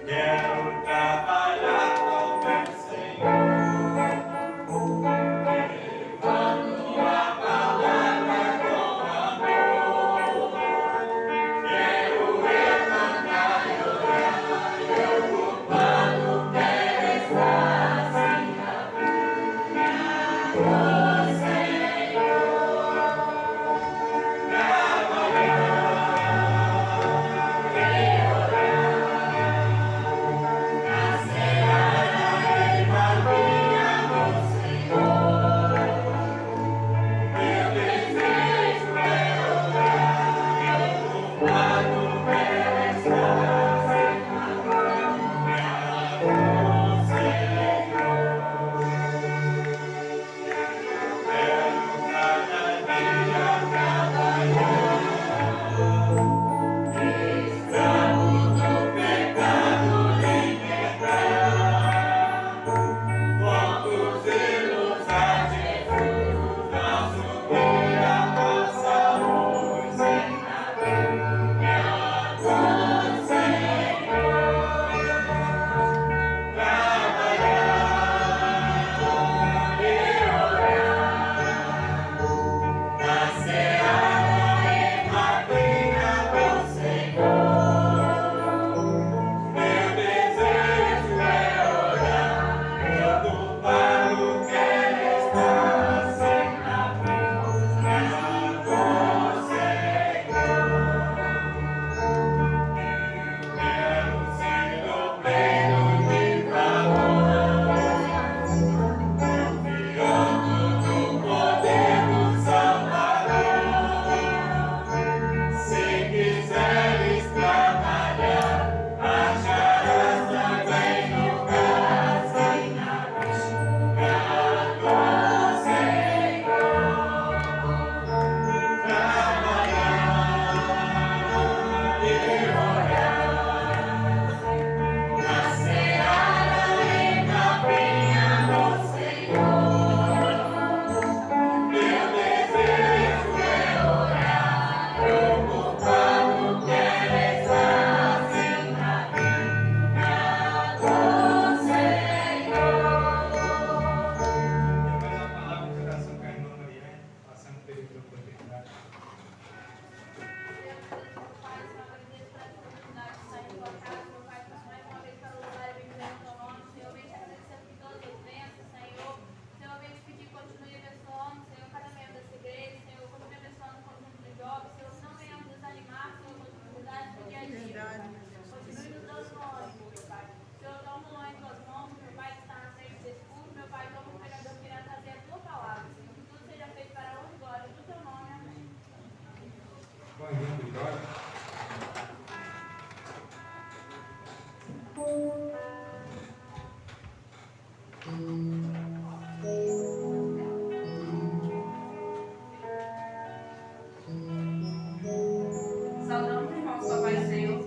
Quero trabalhar com meu Senhor, levando a palavra com amor. Quero levantar e orar, eu ocupado quero estar assim na minha voz, Senhor. Saudamos, irmãos, a paz do Senhor.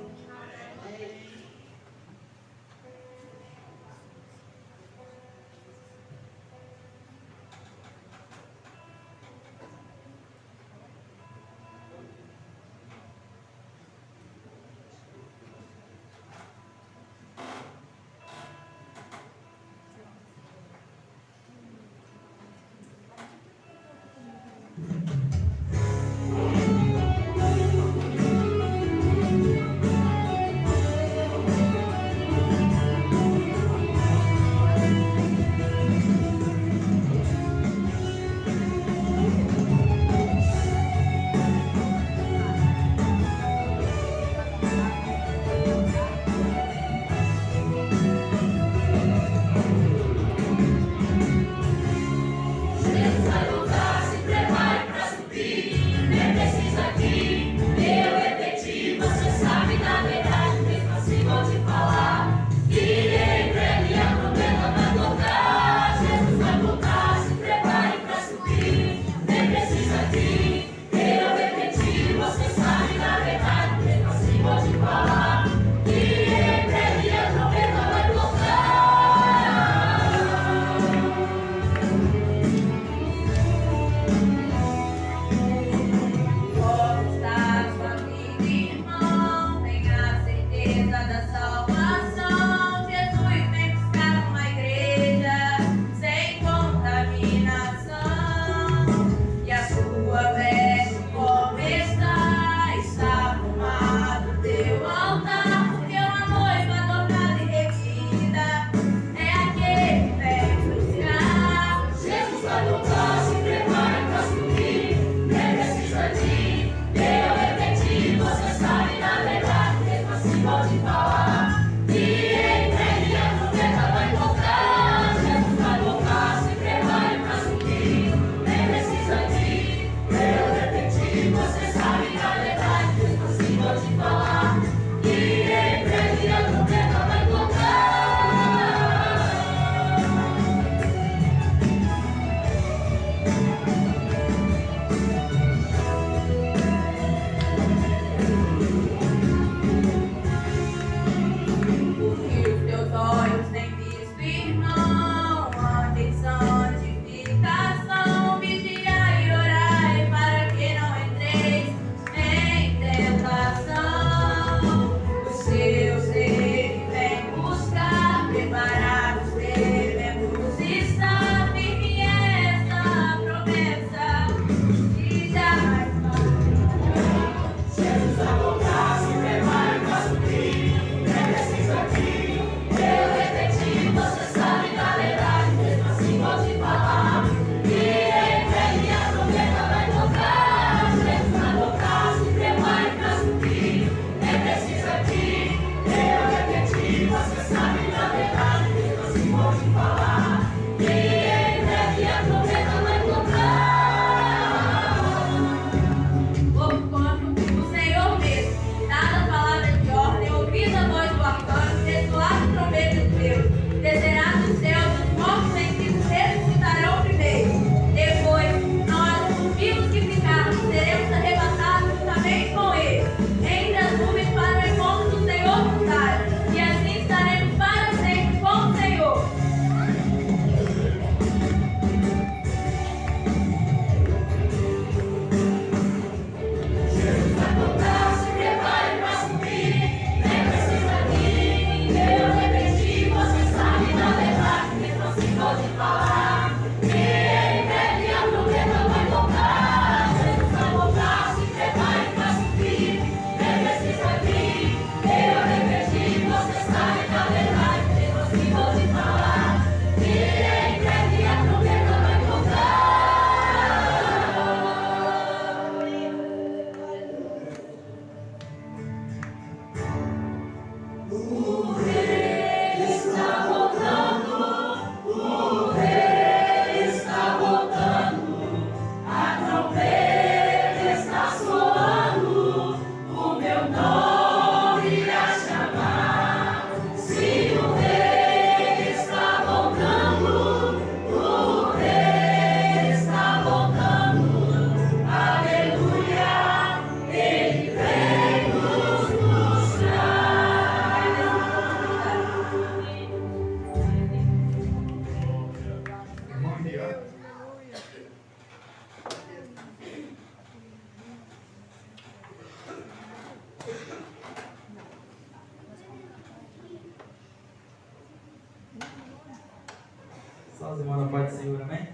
Os irmãos na paz do Senhor, amém?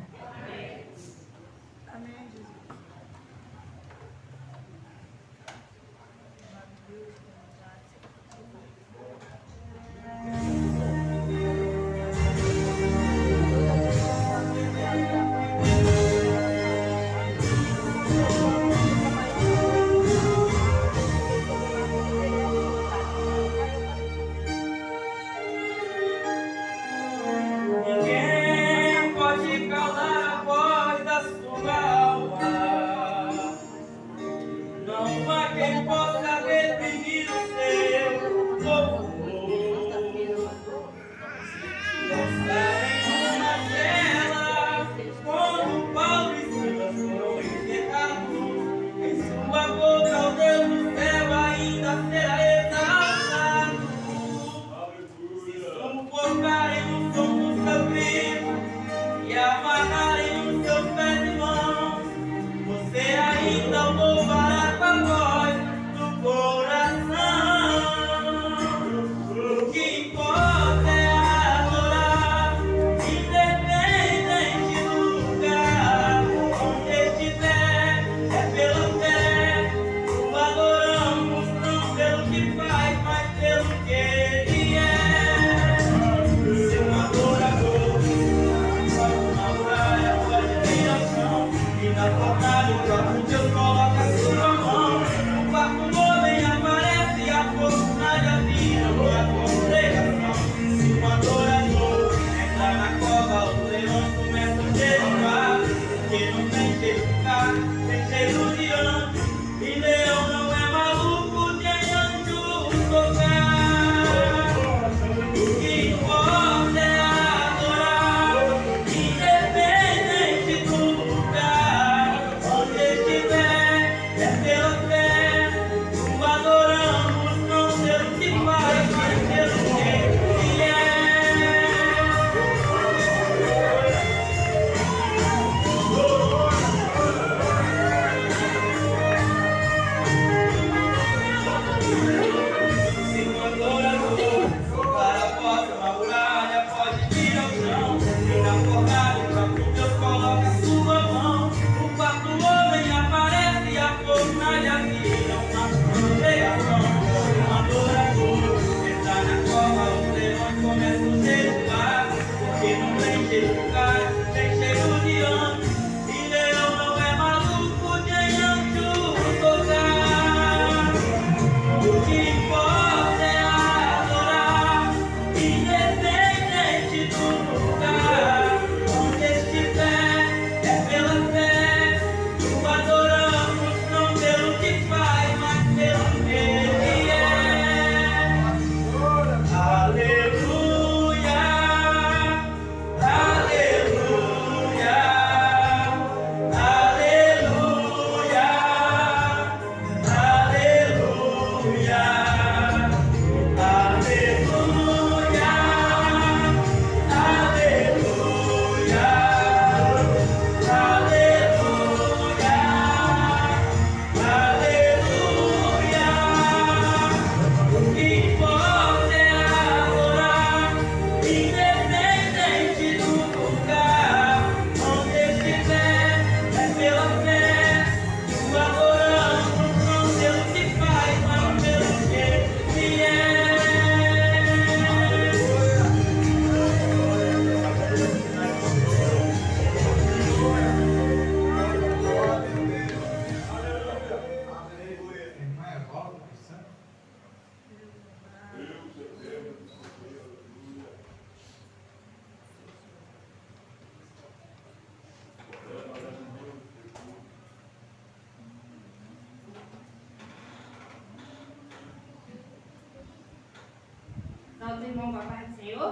Amém, Jesus. Ninguém pode calar a voz da sua alma. Não há quem possa reprimir o seu louvor. Lançarem uma cela quando Paulo e Silas foram enterrados. Em sua boca o Deus do céu ainda será exaltado. Se sufocarem o som do seu grito e amarrarem os seus pés e mãos, você ainda o louvará com a voz do coração. O que importa é adorar, independente do lugar onde estiver, é pela fé. O adoramos não pelo que faz, mas pelo que ele é. Ser um adorador, uma muralha pode vir ao chão, e na fornalha o próprio Deus coloca a sua mão. O quarto homem aparece e a fornalha vira uma congregação. Se um adorador entra na cova, os leões começam a jejuar, porque não tem cheiro de carne, tem cheiro de anjo, e leão não é maluco de anjo tocar. O que importa é adorar, independente do lugar onde estiver, é pela fé. O adoramos não pelo que faz, mas pelo que ele é. Se um adorador soltar a porta, uma muralha pode vir ao chão, e na fornalha o próprio Deus coloca a sua mão. O quarto homem aparece e a fornalha vira uma congregação. Se um adorador entrar na cova, os leões começam a jejuar, porque não tem cheiro de carne, tem cheiro de anjo, e leão não é maluco de anjo tocar. O que importa é adorar, independente do lugar onde estiver, é pela fé. O adoramos não pelo que faz, mas pelo que ele é. Aleluia, aleluia, aleluia, aleluia, aleluia, aleluia. O que importa é adorar, independente do lugar onde estiver, é pela fé. O adoramos não pelo que faz, mas pelo que ele é. Nós irmãos, a paz do Senhor.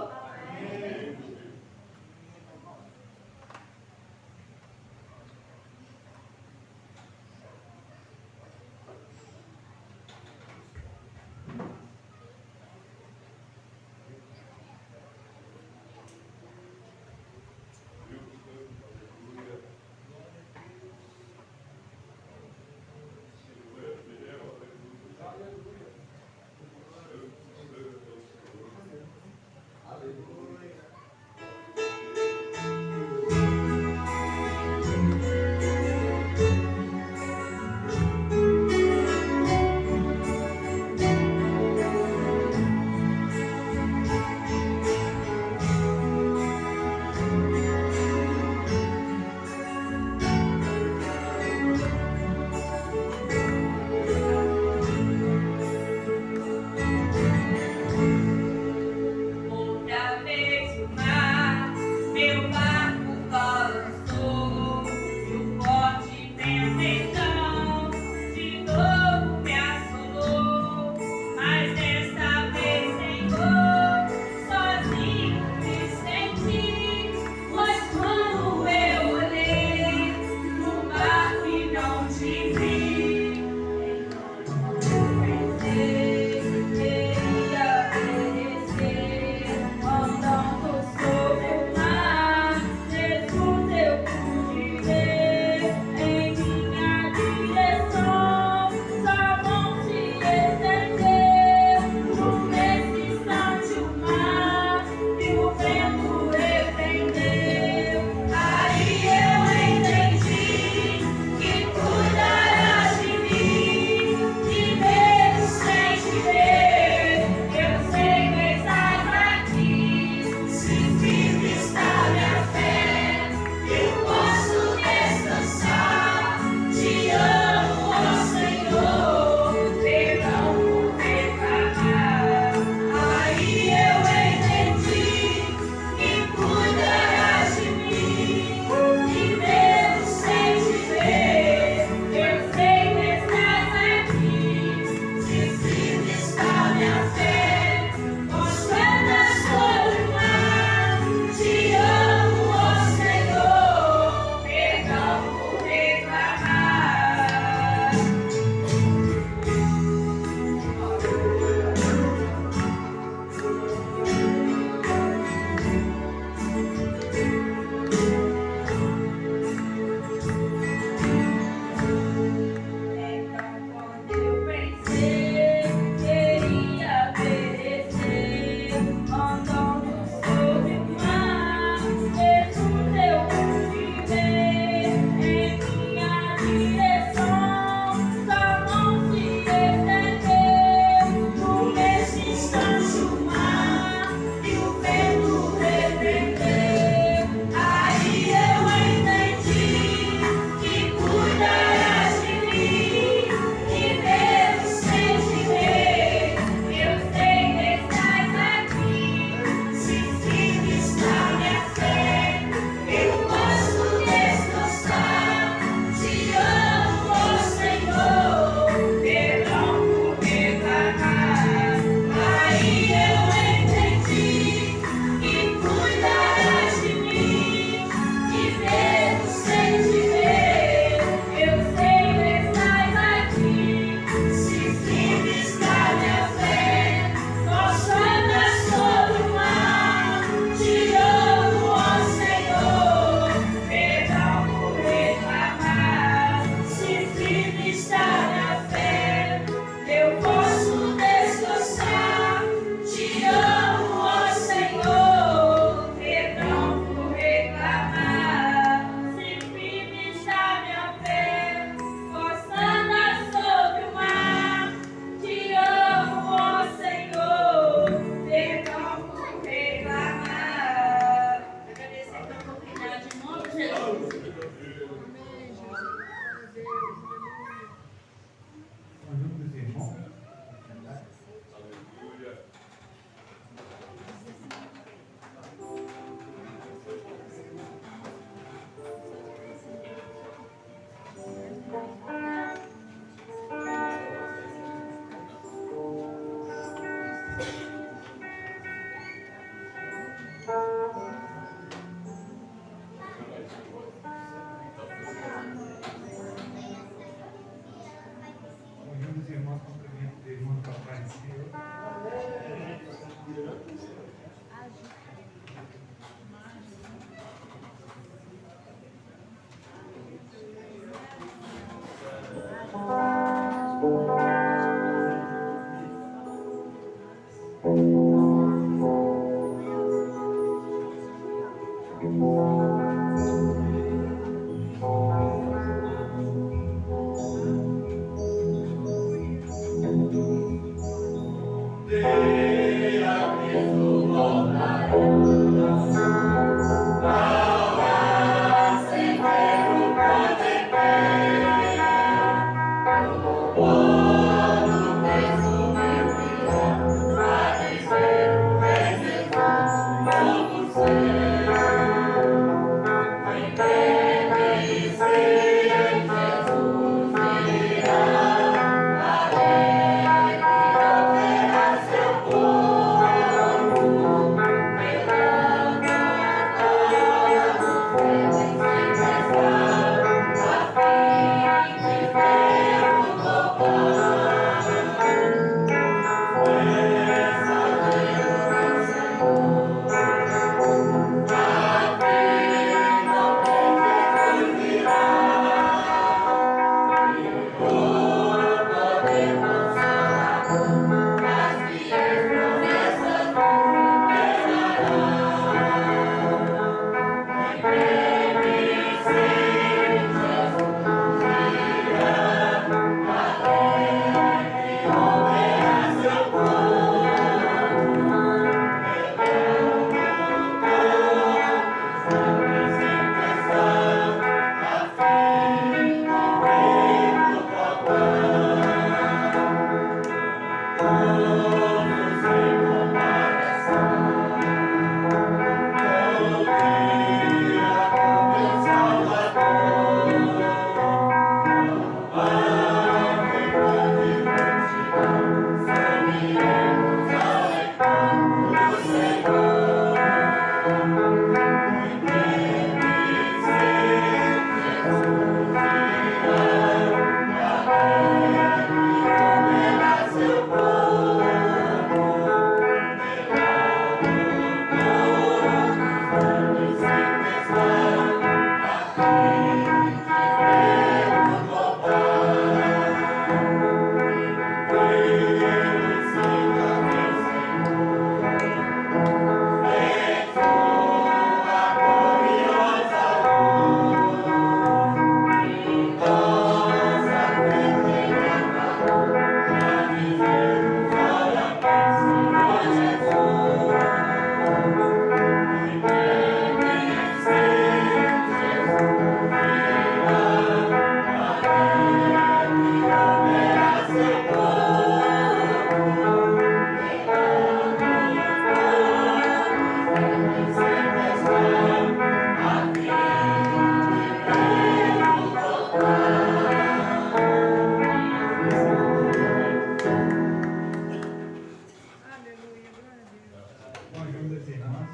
das irmãs.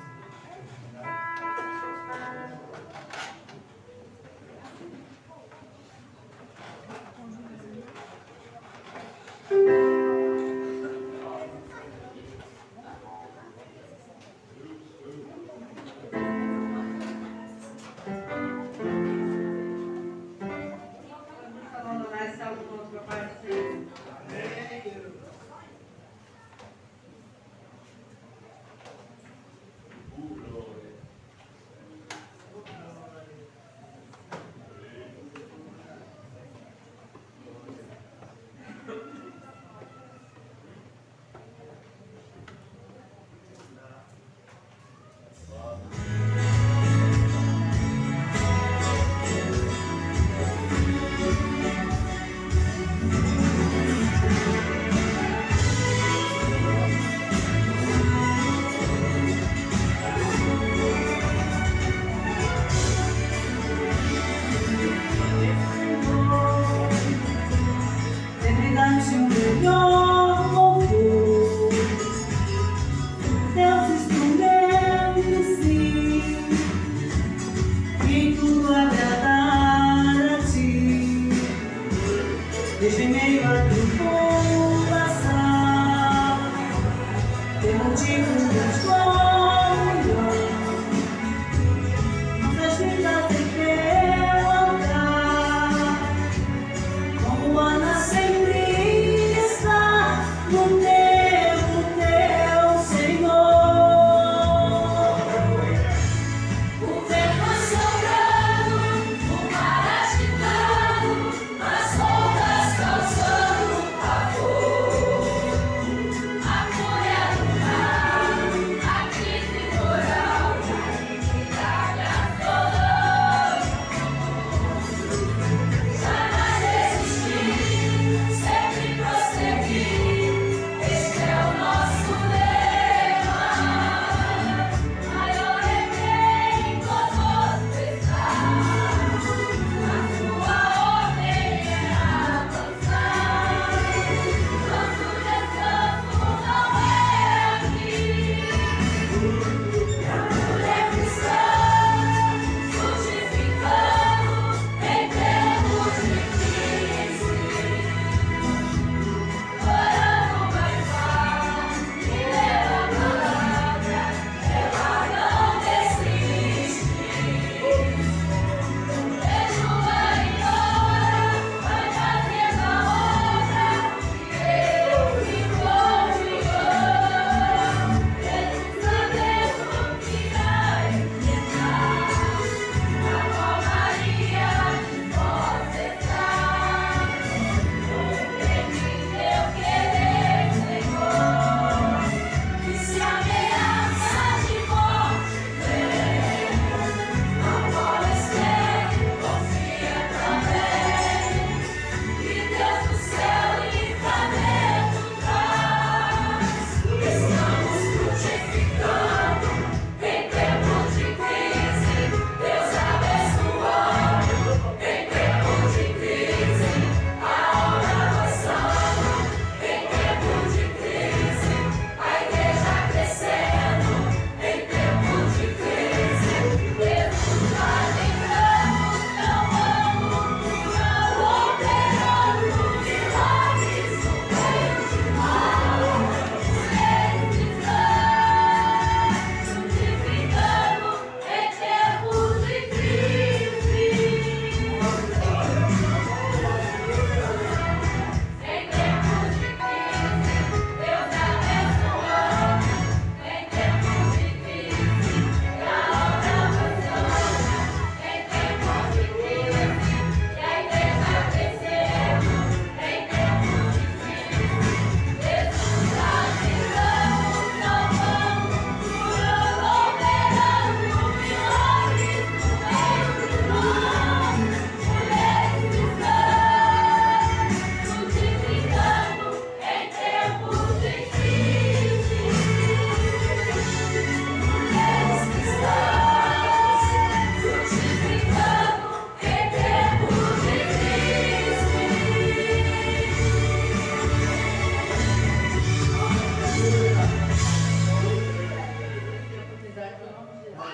Esse é o nosso Papai do Céu.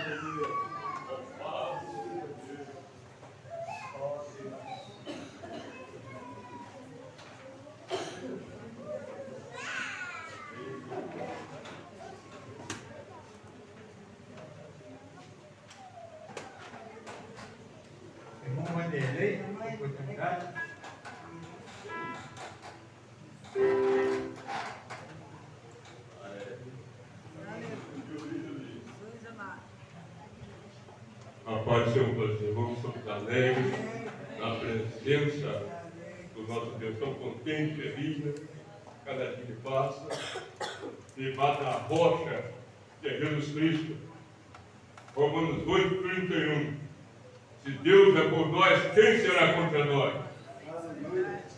Irmão Vanderlei, oportunidade. Rapaz, Senhor, meus irmãos, estamos alegres na presença do nosso Deus, tão contente, feliz, né? Cada dia que passa, firmado na rocha que é Jesus Cristo. Romanos 8:31. Se Deus é por nós, quem será contra nós?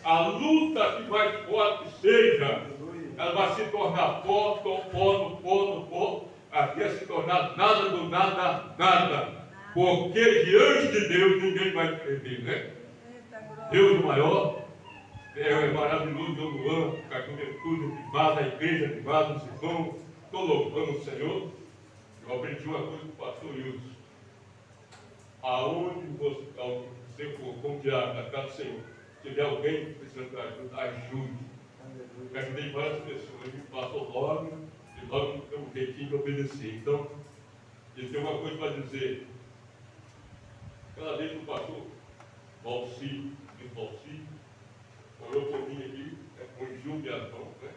A luta que mais forte seja, ela vai se tornar pó, até se tornar nada do nada, nada. Porque diante de Deus ninguém vai perder, né? Deus maior, é maravilhoso, eu não amo, com a cobertura privada, a igreja privada, os irmãos, estou louvando o Senhor. Eu aprendi uma coisa com o pastor Wilson. Aonde você for, como diabo, na casa do Senhor, se tiver alguém precisando de ajuda, ajude. Eu ajudei várias pessoas, me passou logo, e logo tem um jeitinho de obedecer. Então, eu tenho uma coisa para dizer. Cada vez que o pastor Valci, olhou por mim aqui, com Gil de Adão, né?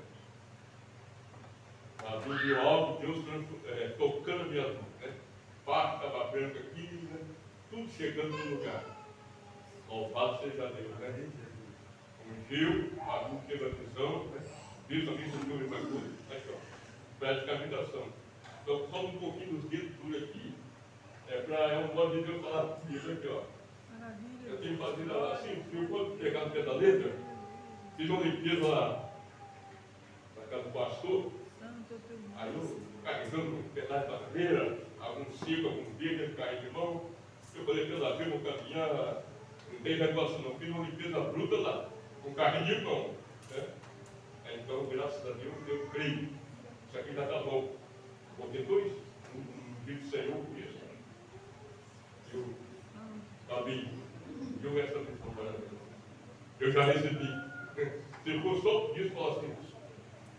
Viu algo, Deus tocando a minha mão, né? Parte estava branca aqui, né? Tudo chegando no lugar. Louvado seja Deus, né? Ungiu, algum teve a visão, né? Viu também se viu uma coisa. Aqui, ó. Praticamente ação. Então, só um pouquinho dos dedos por aqui. É um modo de Deus falar isso aqui, ó. Eu tenho fazido assim, se eu for pegar no pé da letra, fiz uma limpeza lá na casa do pastor. Aí eu carregando um pedaço da cadeira, algum ciclo, algum dedo, cair de mão. Eu falei, pela vez, vou caminhar, não tem negócio não. Fiz uma limpeza bruta lá, com carrinho de mão. Né? Então, graças a Deus, eu creio. Isso aqui já está bom. Botei dois, um vídeo do Senhor, isso. Eu essa missão para eu já recebi. Se for só isso, fala assim,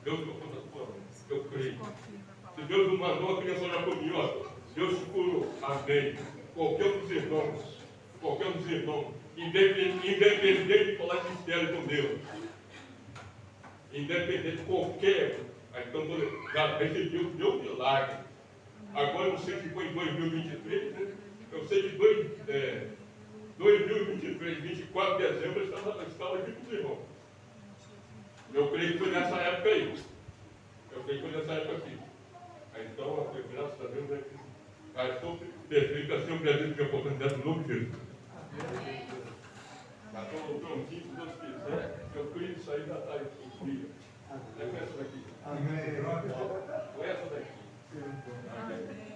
Deus tocou na sua mão. Eu creio. Se Deus não mandou, a criança olha para mim, ó. Deus te curou. Amém. Qualquer um dos irmãos, independente de falar de mistério com Deus, independente de qualquer, então já recebi o meu milagre. Agora eu não sei se foi em 2023, né? Eu sei que 2023, 24 de dezembro, eu estava aqui com os irmãos. Eu creio que foi nessa época aí. Então, graças a Deus, estou perfeito assim, eu acredito que a oportunidade do novo Jesus. Já estou prontinho, se Deus quiser. Eu creio que isso aí já está aí. É com essa daqui. Amém. Com essa daqui. Amém.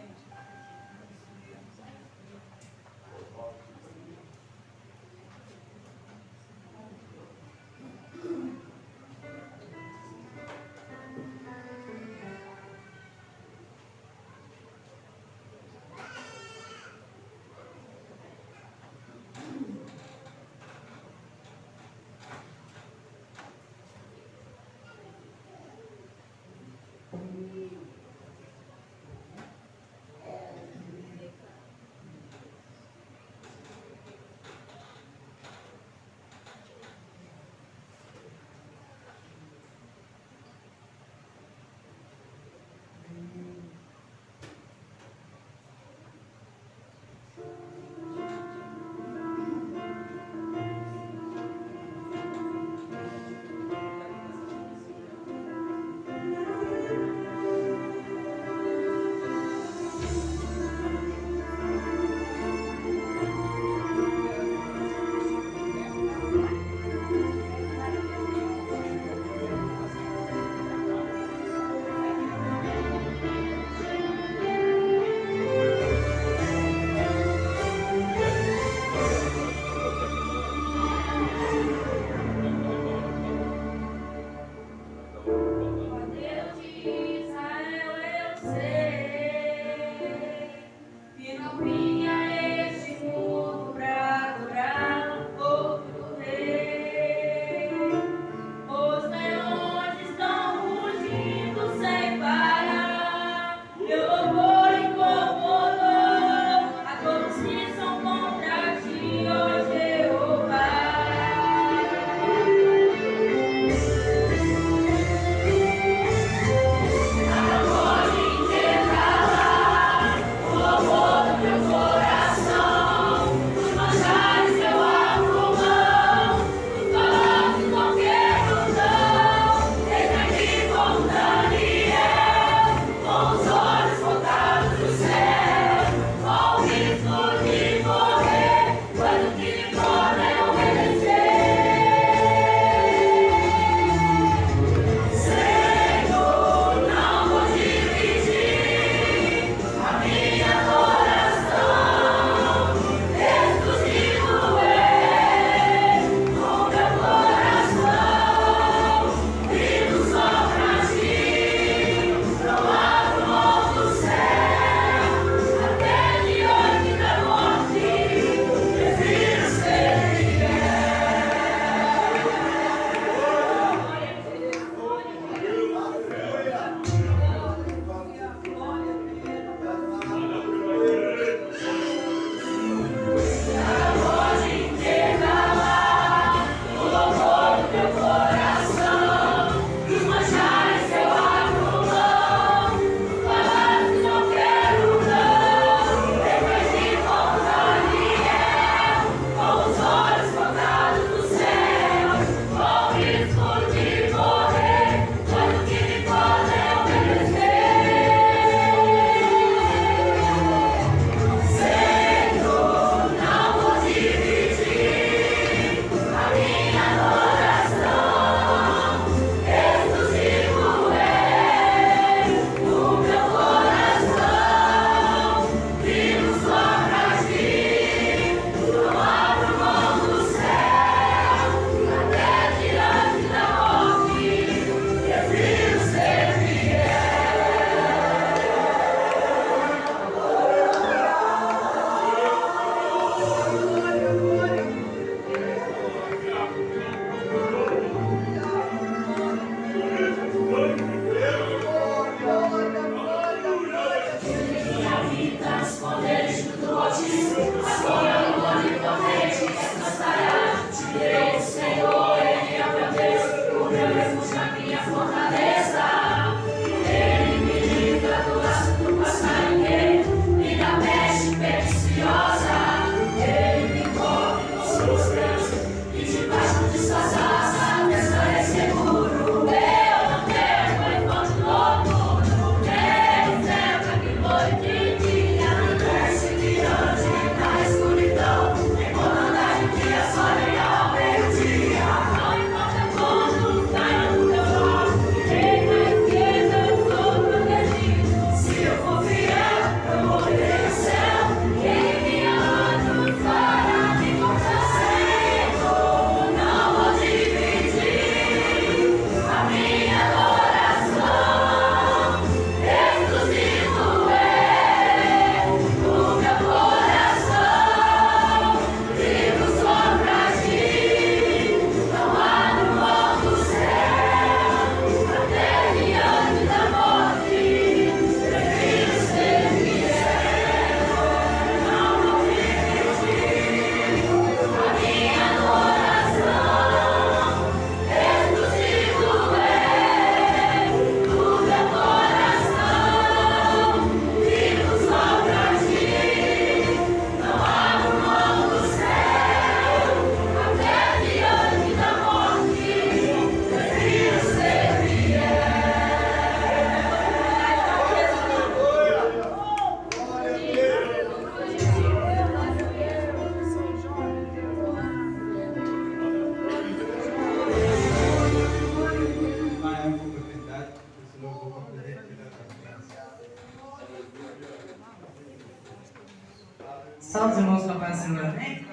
Salve os irmãos com a paz do Senhor, amém?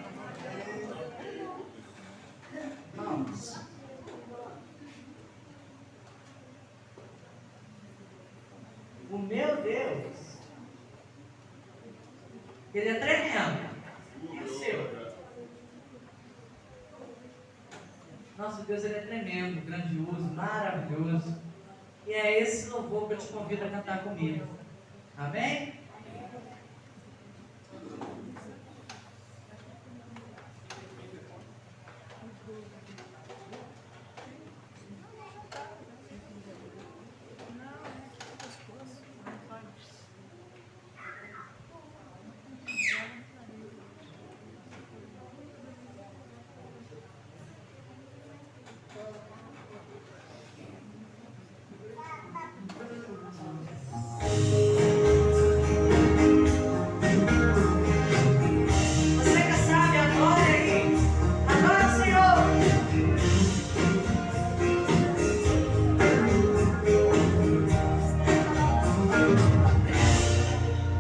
Vamos. O meu Deus, ele é tremendo. E o seu? Nosso Deus, ele é tremendo, grandioso, maravilhoso. E é esse louvor que eu te convido a cantar comigo. Amém? Você que sabe, adora aí. Adora o Senhor.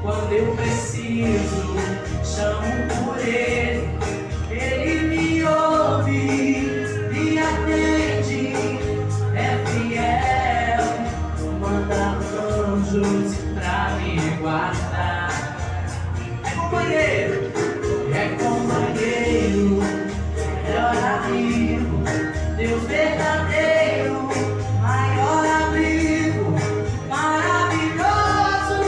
Quando eu preciso, chamo por Ele. Ele me ouve, me atende, é fiel, manda anjos pra me guardar. É companheiro, melhor amigo, Deus verdadeiro, maior abrigo, maravilhoso,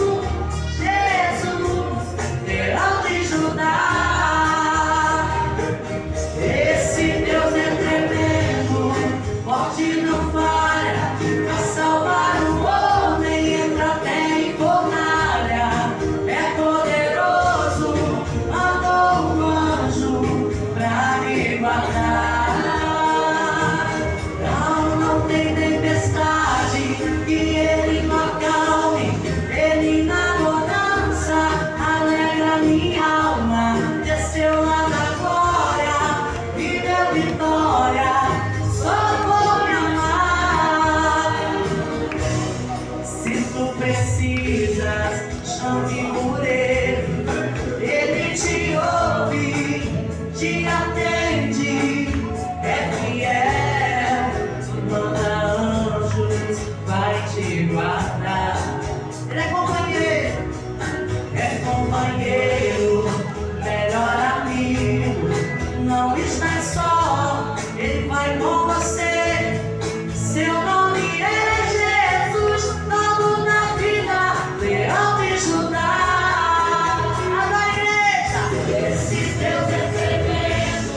Jesus, leão de Judá. Esse Deus é tremendo, forte não falha, pra salvar o homem, entra até em fornalha. É poderoso, mandou um anjo pra me guardar. Não tem tempestade que ele não acalme, ele na bonança alegra minha alma. Desceu lá da glória, me deu vitória, só vou me amar. Se tu precisas, chame por Ele, Ele te ouve, te atende, é fiel, manda anjos, vai te guardar. Ele é companheiro, melhor amigo, não está só, Ele vai com você. Seu nome é Jesus, novo na vida, leão de Judá. Agora, igreja, esse Deus é tremendo,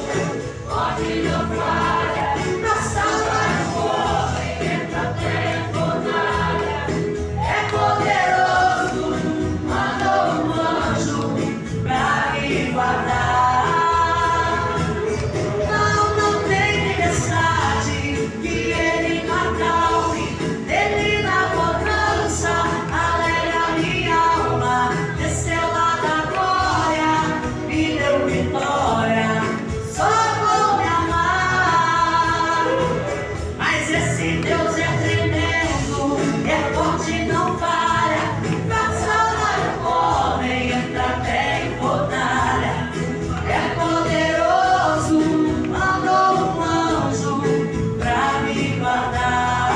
pode não falha, pra salvar o homem, entra até em fornalha. É poderoso, mandou um anjo pra me guardar. Não tem tempestade que ele não acalme, ele na bonança alegra minha alma. Desceu lá da glória, me deu vitória, só vou me amar. Mas esse Deus é tremendo, é forte, não falha, pra salvar o homem, entra até em fornalha. É poderoso, mandou um anjo pra me guardar.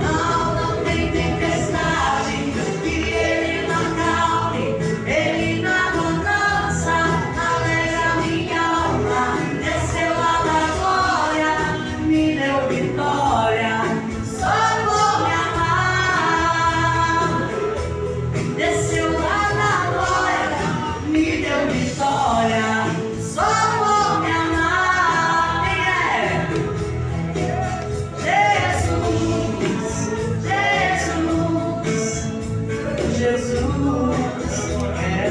Não tem tempestade que ele não acalme, ele na bonança alegra minha alma. Desceu lá da glória, me deu vitória, só vou me amar. Desceu lá da glória, me deu vitória, só vou me amar. Quem é? Jesus, é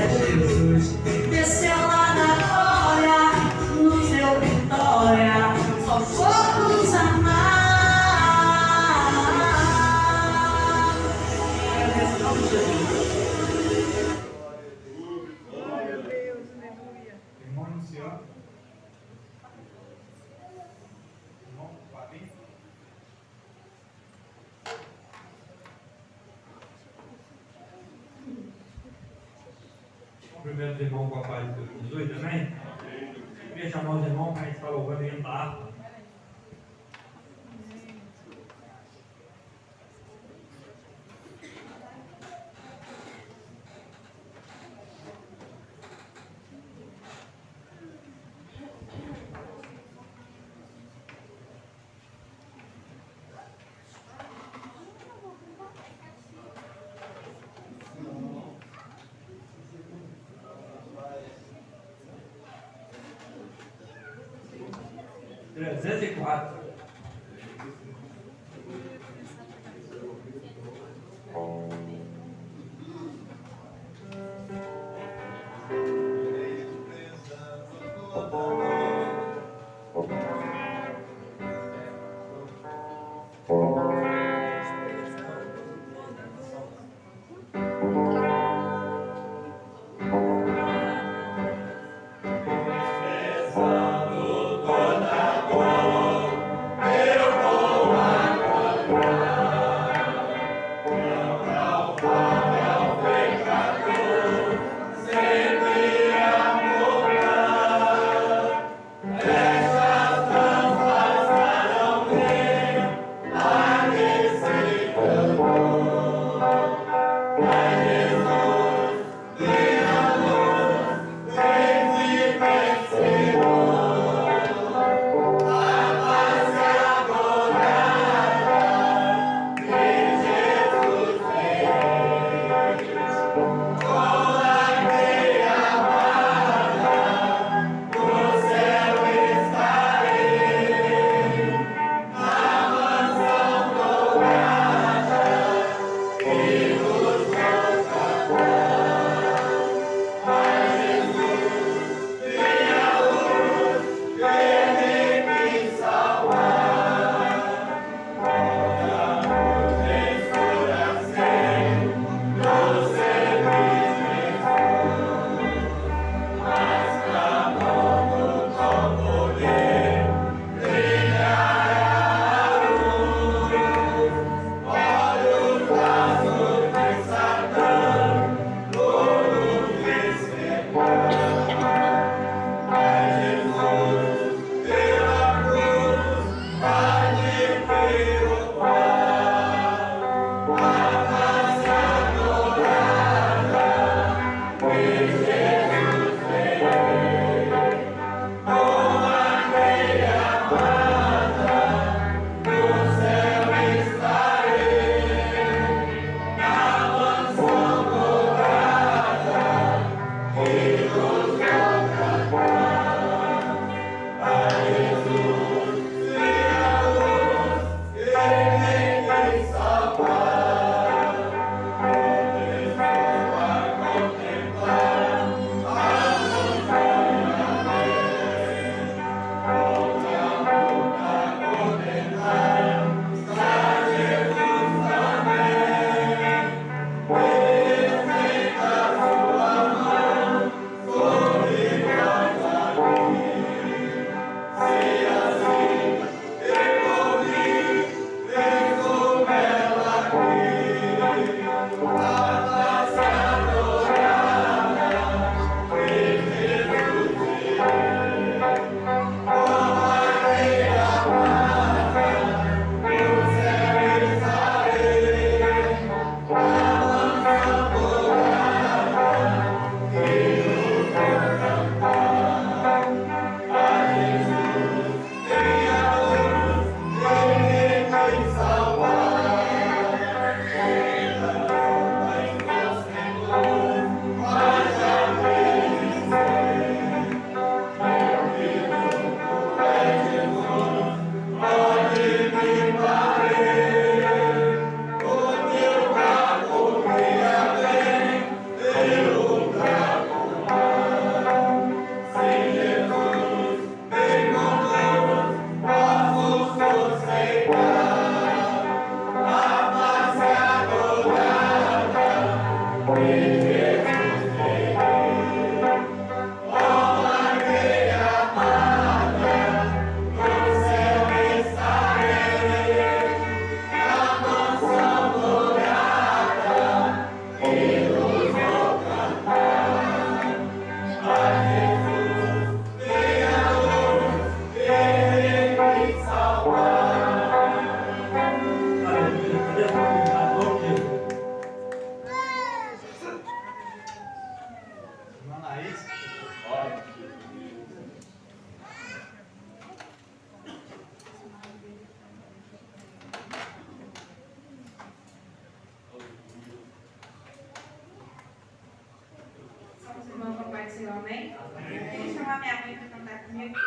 Jesus. Desceu lá da glória, nos deu vitória, só vamos amar. Agradeço o nome de Jesus. Irmão Luciano. Irmão Fabinho. Cumprimento os irmãos com a paz de Deus. Jesus, amém? Queria chamar os irmãos para a gente estar louvando e entrar. Amém? Vou chamar minha mãe para cantar comigo.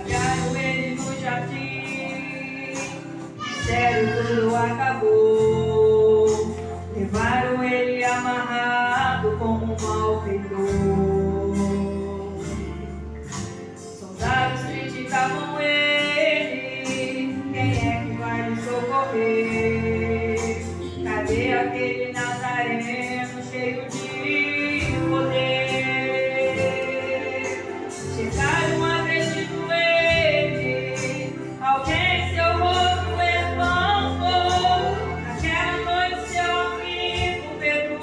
Olharam ele no jardim, disseram tudo acabou. Levaram ele amarrado como um malfeitor. Soldados criticavam ele, quem é que vai lhe socorrer? Cadê aquele nazareno cheio de poder? Chegaram agredindo ele, alguém seu rosto espantou. Naquela noite seu amigo Pedro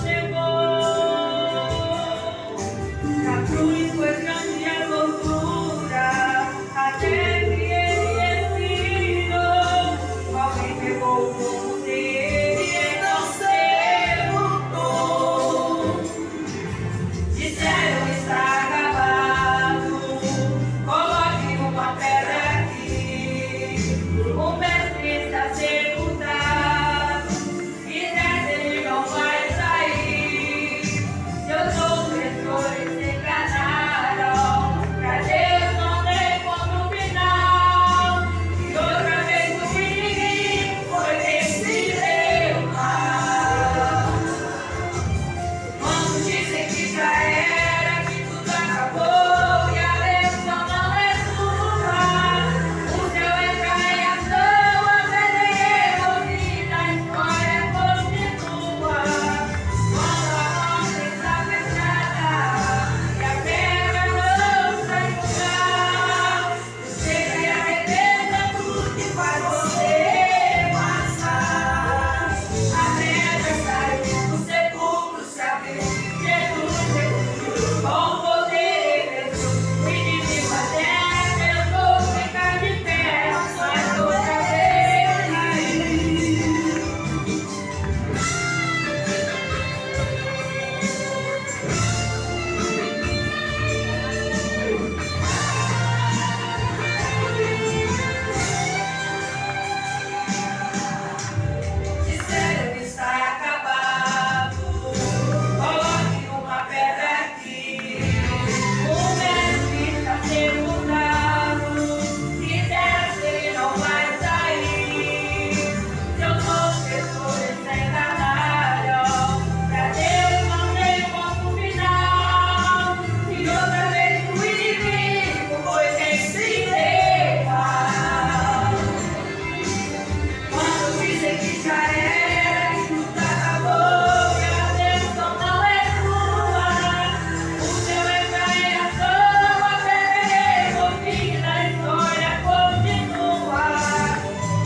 negou. Na cruz foi grande a tortura, até que ele expirou. Alguém pegou o corpo dele e então sepultou. Disseram está acabado, coloque uma pedra aqui. O mestre está sepultado e dessa ele não vai sair. Seus opressores se enganaram, pra Deus não tem ponto final. E outra vez o inimigo foi quem se deu mal. Quando dizem que já era, que tudo acabou e a eleição não é sua, o céu entra em ação, a vida e a história continua. Quando a porta está fechada e a pedra não sai do lugar, chega e arrebenta tudo que faz você passar. A pedra saiu, o sepulcro se abriu, Jesus ressuscitou com poder. O inimigo até tentou ficar de pé, mas outra vez caiu. Disseram está acabado, coloque uma pedra aqui. O mestre está sepultado e dessa ele não vai sair. Seus opressores se enganaram, pra Deus não tem ponto final. E outra vez o inimigo foi quem se deu mal. Quando dizem que já era, que tudo acabou e a bênção não é sua, o céu entra em ação, a pedra o fim da história continua.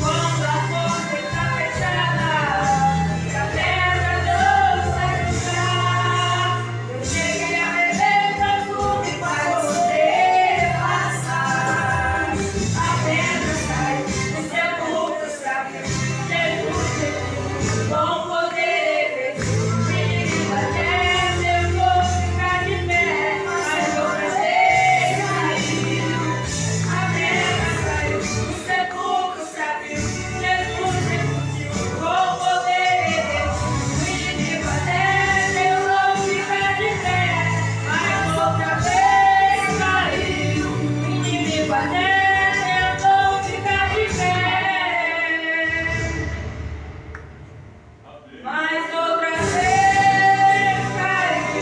Quando a porta está fechada e a pedra não sai do lugar, eu chego e arrebenta tudo e faz você passar. A pedra sai, o sepulcro se abriu, Jesus ressuscitou com poder. O inimigo até tentou ficar de pé, mas outra vez caiu. A pedra saiu, o sepulcro se abriu, Jesus ressuscitou com poder. O inimigo até tentou ficar de pé, mas outra vez caiu. O inimigo até tentou ficar de pé, mas outra vez caiu.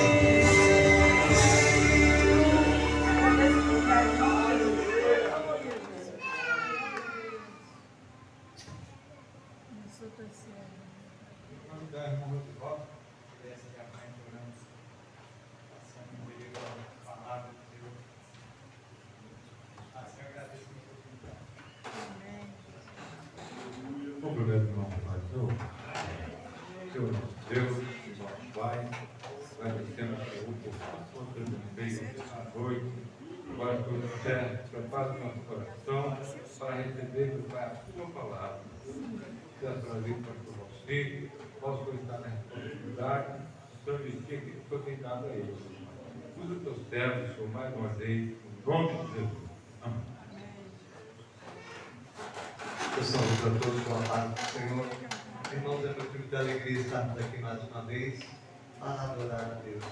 Convidar o irmão Rotivaldo, que desce aqui à frente, oramos Senhor Deus, nosso Pai, agradecemos por sua presença esta noite. Agora que o Senhor prepara o nosso coração para receber a sua palavra. Que a trazido para você, possa estar na responsabilidade, sobre o que o Senhor tem dado a eles. Usa os teus servos, Senhor, mais uma vez, em nome de Jesus. Amém. Peçamos a todos com a paz do Senhor. Irmãos, é motivo de alegria estarmos aqui mais uma vez para adorar a Deus.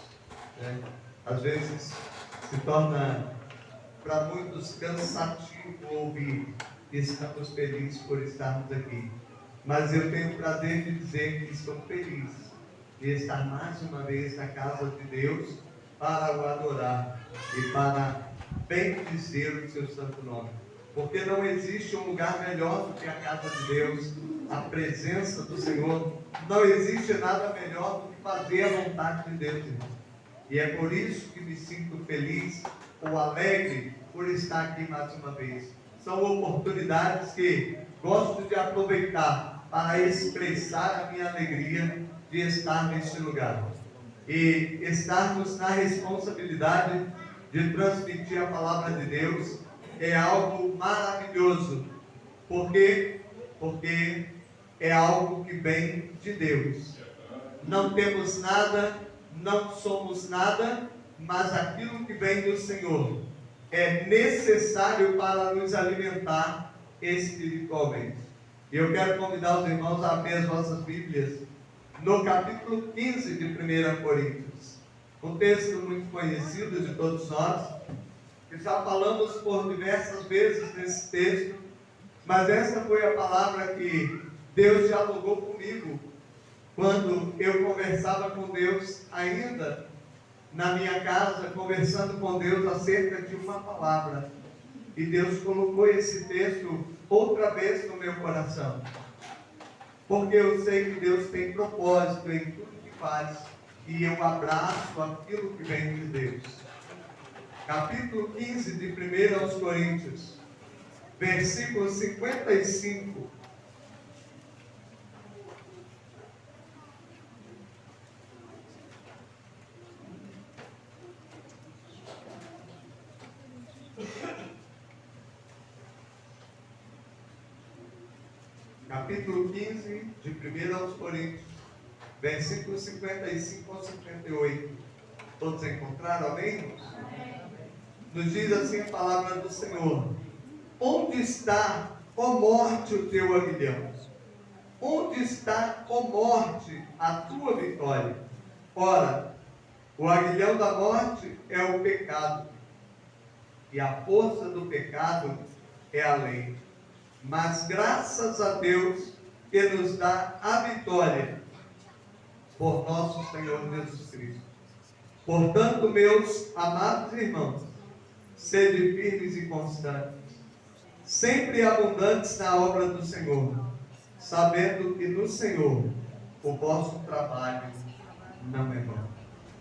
Né? Às vezes se torna para muitos cansativo ouvir e estamos felizes por estarmos aqui. Mas eu tenho o prazer de dizer que estou feliz de estar mais uma vez na casa de Deus para o adorar e para bendizer o seu santo nome. Porque não existe um lugar melhor do que a casa de Deus, a presença do Senhor. Não existe nada melhor do que fazer a vontade de Deus, irmão. E é por isso que me sinto feliz ou alegre por estar aqui mais uma vez. São oportunidades que gosto de aproveitar para expressar a minha alegria de estar neste lugar. E estarmos na responsabilidade de transmitir a palavra de Deus é algo maravilhoso. Por quê? Porque é algo que vem de Deus. Não temos nada, não somos nada, mas aquilo que vem do Senhor é necessário para nos alimentar espiritualmente. E eu quero convidar os irmãos a abrir as vossas Bíblias no capítulo 15 de 1 Coríntios. Um texto muito conhecido de todos nós, que já falamos por diversas vezes nesse texto, mas essa foi a palavra que Deus dialogou comigo quando eu conversava com Deus ainda na minha casa, conversando com Deus acerca de uma palavra. E Deus colocou esse texto outra vez no meu coração, porque eu sei que Deus tem propósito em tudo que faz, e eu abraço aquilo que vem de Deus. Capítulo 15 de 1 Coríntios, versículo 55. Capítulo 15 de 1 Coríntios, versículo 55 ao 58. Todos encontraram, amém? Nos diz assim a palavra do Senhor: onde está, ó morte, o teu aguilhão? Onde está, ó morte, a tua vitória? Ora, o aguilhão da morte é o pecado, e a força do pecado é a lei. Mas graças a Deus que nos dá a vitória por nosso Senhor Jesus Cristo. Portanto, meus amados irmãos, sede firmes e constantes, sempre abundantes na obra do Senhor, sabendo que no Senhor o vosso trabalho não é vão.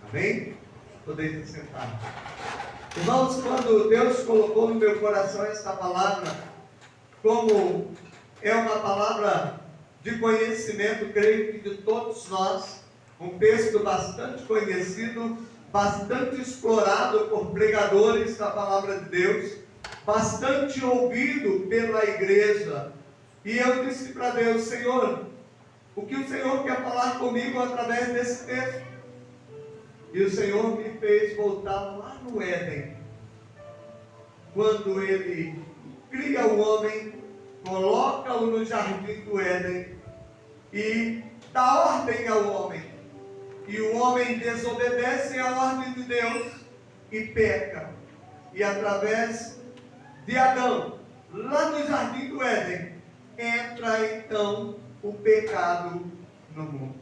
Amém? Podeis sentar. Irmãos, quando Deus colocou no meu coração esta palavra, como é uma palavra de conhecimento, creio que de todos nós, um texto bastante conhecido, bastante explorado por pregadores da palavra de Deus, bastante ouvido pela igreja. E eu disse para Deus: Senhor, o que o Senhor quer falar comigo através desse texto? E o Senhor me fez voltar lá no Éden, quando Ele cria o homem, coloca-o no jardim do Éden e dá ordem ao homem. E o homem desobedece à ordem de Deus e peca. E através de Adão, lá no jardim do Éden, entra então o pecado no mundo.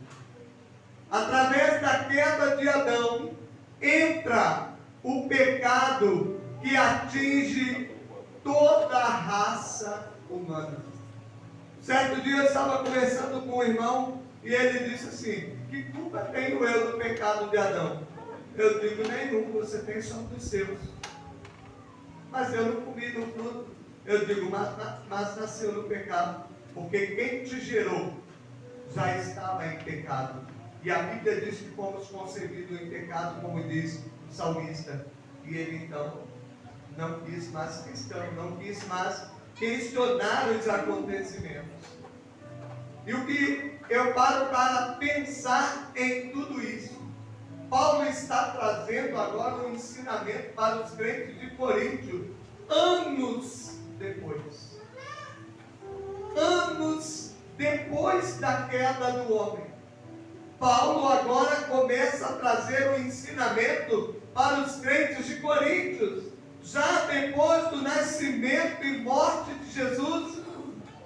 Através da queda de Adão, entra o pecado que atinge toda a raça humana. Certo dia eu estava conversando com um irmão e ele disse assim: que culpa tenho eu do pecado de Adão? Eu digo: nenhum, você tem só dos seus. Mas eu não comi do fruto. Eu digo: mas nasceu no pecado, porque quem te gerou já estava em pecado. E a Bíblia diz que fomos concebidos em pecado, como diz o salmista. E ele então não quis mais cristão, não quis mais questionar os acontecimentos. E o que eu paro para pensar em tudo isso? Paulo está trazendo agora um ensinamento para os crentes de Coríntio, anos depois. Anos depois da queda do homem. Paulo agora começa a trazer um ensinamento para os crentes de Coríntios, já depois do nascimento e morte de Jesus,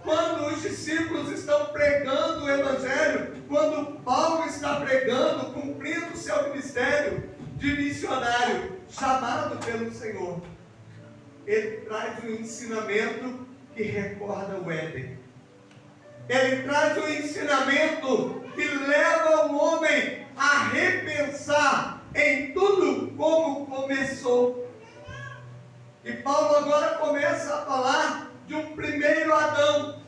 quando os discípulos estão pregando o Evangelho, quando Paulo está pregando, cumprindo o seu ministério de missionário, chamado pelo Senhor. Ele traz um ensinamento que recorda o Éden. Ele traz um ensinamento que leva o homem a repensar em tudo como começou. E Paulo agora começa a falar de um primeiro Adão,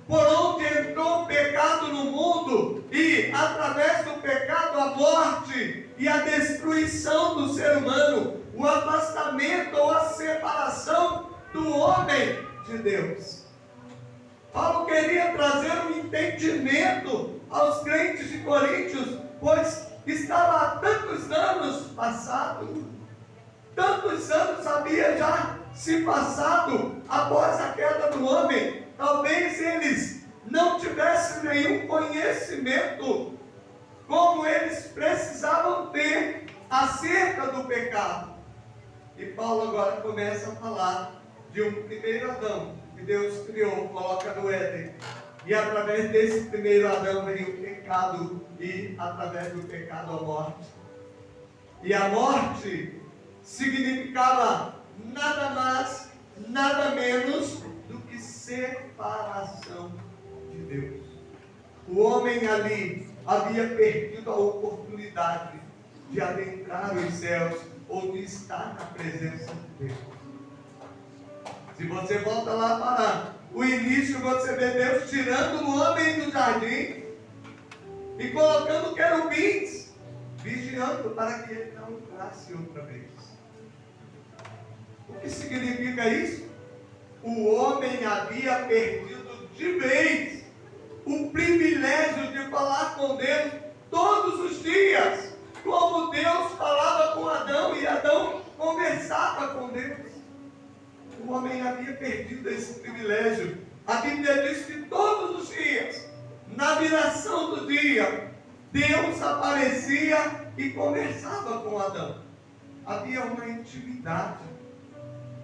por onde entrou o pecado no mundo, e através do pecado a morte e a destruição do ser humano, o afastamento ou a separação do homem de Deus. Paulo queria trazer um entendimento aos crentes de Coríntios, pois estava há tantos anos passado, tantos anos havia já se passado após a queda do homem. Talvez eles não tivessem nenhum conhecimento como eles precisavam ter acerca do pecado. E Paulo agora começa a falar de um primeiro Adão que Deus criou, coloca no Éden. E através desse primeiro Adão veio o pecado, e através do pecado a morte. E a morte significava nada mais, nada menos do que separação de Deus. O homem ali havia perdido a oportunidade de adentrar os céus ou de estar na presença de Deus. Se você volta lá para o início, você vê Deus tirando o homem do jardim e colocando querubins, vigiando para que ele não entrasse outra vez. O que significa isso? O homem havia perdido de vez o privilégio de falar com Deus todos os dias, como Deus falava com Adão e Adão conversava com Deus. O homem havia perdido esse privilégio. A Bíblia diz que todos os dias, na viração do dia, Deus aparecia e conversava com Adão. Havia uma intimidade,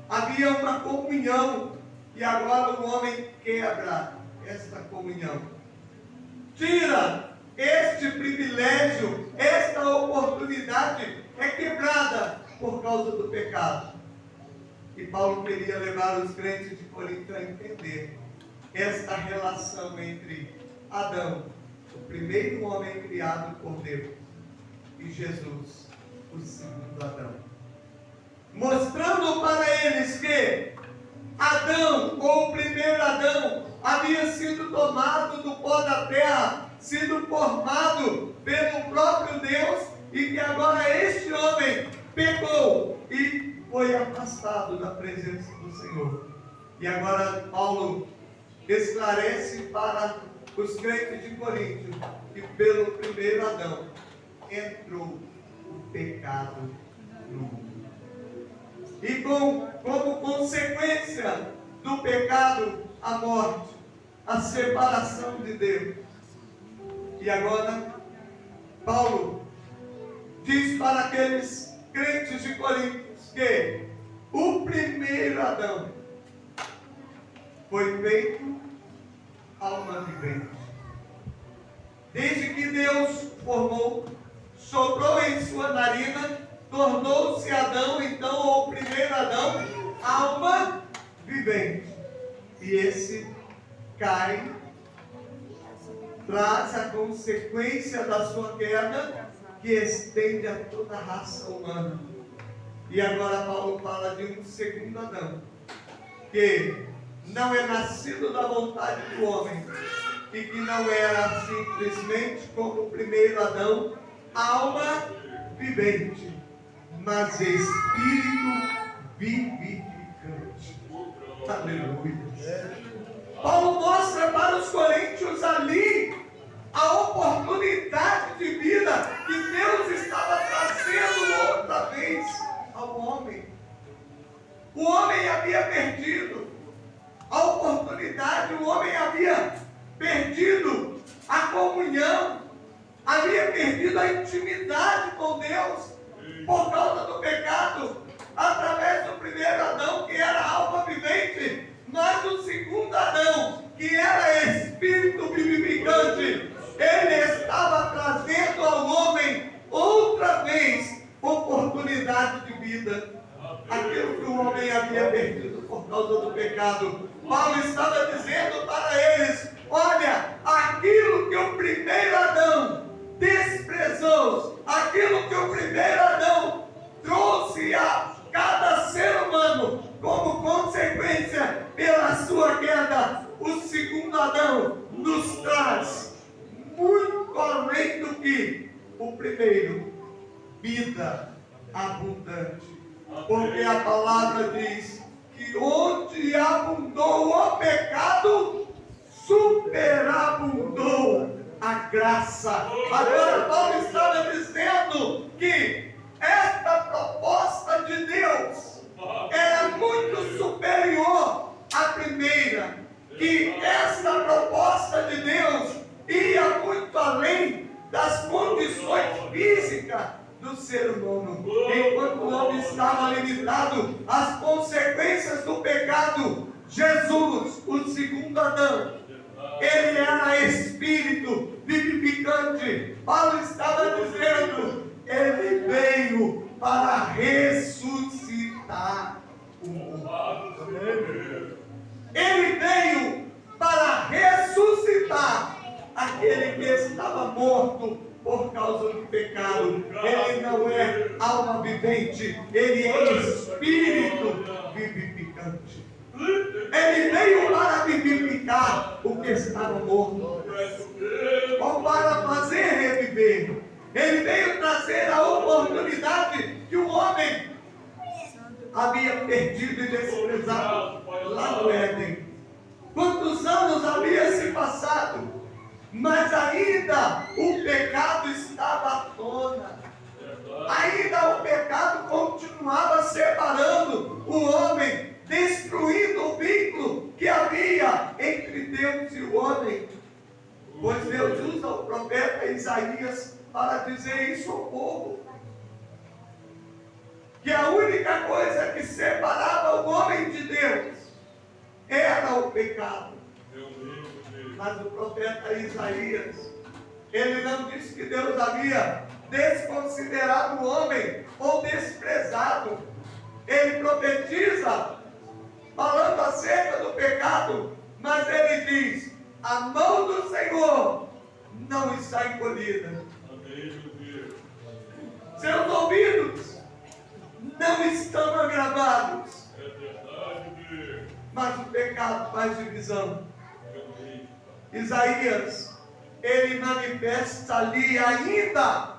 havia uma comunhão, e agora o homem quebra esta comunhão. Tira este privilégio, esta oportunidade é quebrada por causa do pecado. E Paulo queria levar os crentes de Corinto a entender esta relação entre Adão, o primeiro homem criado por Deus, e Jesus, o segundo Adão. Mostrando para eles que Adão, ou o primeiro Adão, havia sido tomado do pó da terra, sido formado pelo próprio Deus, e que agora este homem pecou e foi afastado da presença do Senhor. E agora Paulo esclarece para os crentes de Corinto que pelo primeiro Adão entrou o pecado no mundo. E como consequência do pecado, a morte, a separação de Deus. E agora Paulo diz para aqueles crentes de Corinto que o primeiro Adão foi feito alma vivente. Desde que Deus formou, soprou em sua narina, tornou-se Adão, então, ou o primeiro Adão, alma vivente. E esse cai, traz a consequência da sua queda, que estende a toda a raça humana. E agora Paulo fala de um segundo Adão, que não é nascido da vontade do homem, e que não era simplesmente como o primeiro Adão, alma vivente, mas espírito vivificante. Aleluia. Paulo mostra para os coríntios ali a oportunidade de vida que Deus estava trazendo outra vez ao homem. O homem havia perdido a oportunidade, o homem havia perdido a comunhão, havia perdido a intimidade com Deus por causa do pecado, através do primeiro Adão, que era alma vivente, mas o segundo Adão, que era espírito vivificante, ele estava trazendo ao homem outra vez oportunidade de vida. Aquilo que o homem havia perdido por causa do pecado, Paulo estava dizendo para eles: olha, aquilo que o primeiro Adão desprezou, aquilo que o primeiro Adão trouxe a cada ser humano como consequência pela sua queda, o segundo Adão nos traz muito além do que o primeiro: vida abundante. Porque a palavra diz que onde abundou o pecado, superabundou a graça. Agora Paulo estava dizendo que esta proposta de Deus é muito superior à primeira, que esta proposta de Deus ia muito além das condições físicas do ser humano. Enquanto o homem estava limitado às consequências do pecado, Jesus, o segundo Adão, ele era espírito vivificante. Paulo estava dizendo, ele veio para ressuscitar o mundo. Ele veio para ressuscitar aquele que estava morto por causa do pecado. Ele não é alma vivente, ele é espírito vivificante. Ele veio para vivificar o que estava morto, ou para fazer reviver. Ele veio trazer a oportunidade que o homem havia perdido e desprezado lá no Éden. Quantos anos havia se passado? Mas ainda o pecado estava à tona. Ainda o pecado continuava separando o homem, destruindo o vínculo que havia entre Deus e o homem. Pois Deus usa o profeta Isaías para dizer isso ao povo. Que a única coisa que separava o homem de Deus era o pecado. Mas o profeta Isaías, ele não disse que Deus havia desconsiderado o homem ou desprezado. Ele profetiza falando acerca do pecado, mas ele diz: a mão do Senhor não está encolhida. Seus ouvidos não estão agravados. Mas o pecado faz divisão. Isaías, ele manifesta ali ainda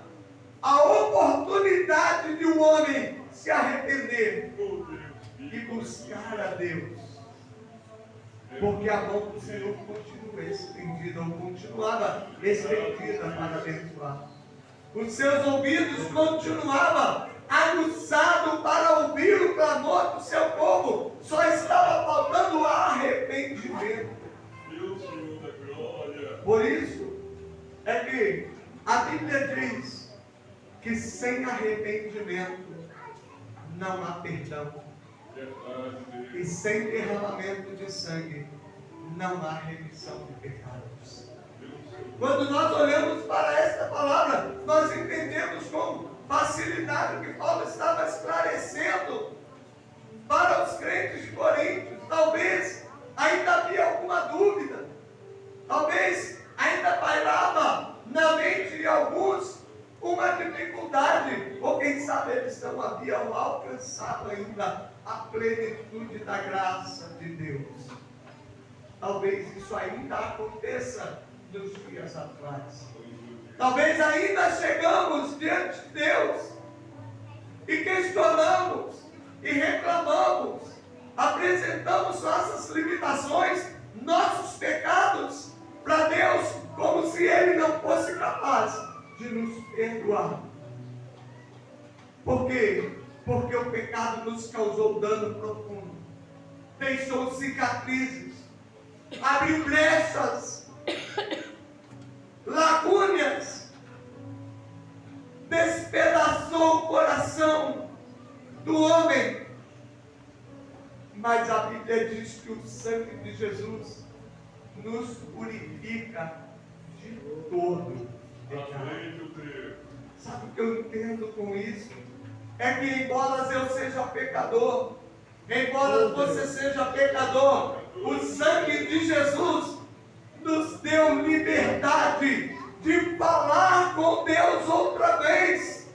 a oportunidade de um homem se arrepender e buscar a Deus. Porque a mão do Senhor continua estendida, ou continuava estendida para abençoar. Os seus ouvidos continuavam aguçados para ouvir o clamor do seu povo. Só estava faltando arrependimento. Por isso é que a Bíblia diz que sem arrependimento não há perdão. E sem derramamento de sangue não há remissão de pecados. Quando nós olhamos para esta palavra, nós entendemos com facilidade o que Paulo estava esclarecendo para os crentes de Coríntios. Talvez ainda havia alguma dúvida, talvez ainda pairava na mente de alguns uma dificuldade, ou quem sabe eles não haviam alcançado ainda a plenitude da graça de Deus. Talvez isso ainda aconteça dos dias atrás. Talvez ainda chegamos diante de Deus e questionamos e reclamamos, apresentamos nossas limitações, nossos pecados para Deus, como se Ele não fosse capaz de nos perdoar. Por quê? Porque o pecado nos causou dano profundo, deixou cicatrizes, abriu brechas, lacunas, despedaçou o coração do homem. Mas a Bíblia diz que o sangue de Jesus nos purifica de todo pecado. Sabe o que eu entendo com isso? É que embora eu seja pecador, embora você seja pecador, o sangue de Jesus nos deu liberdade de falar com Deus outra vez,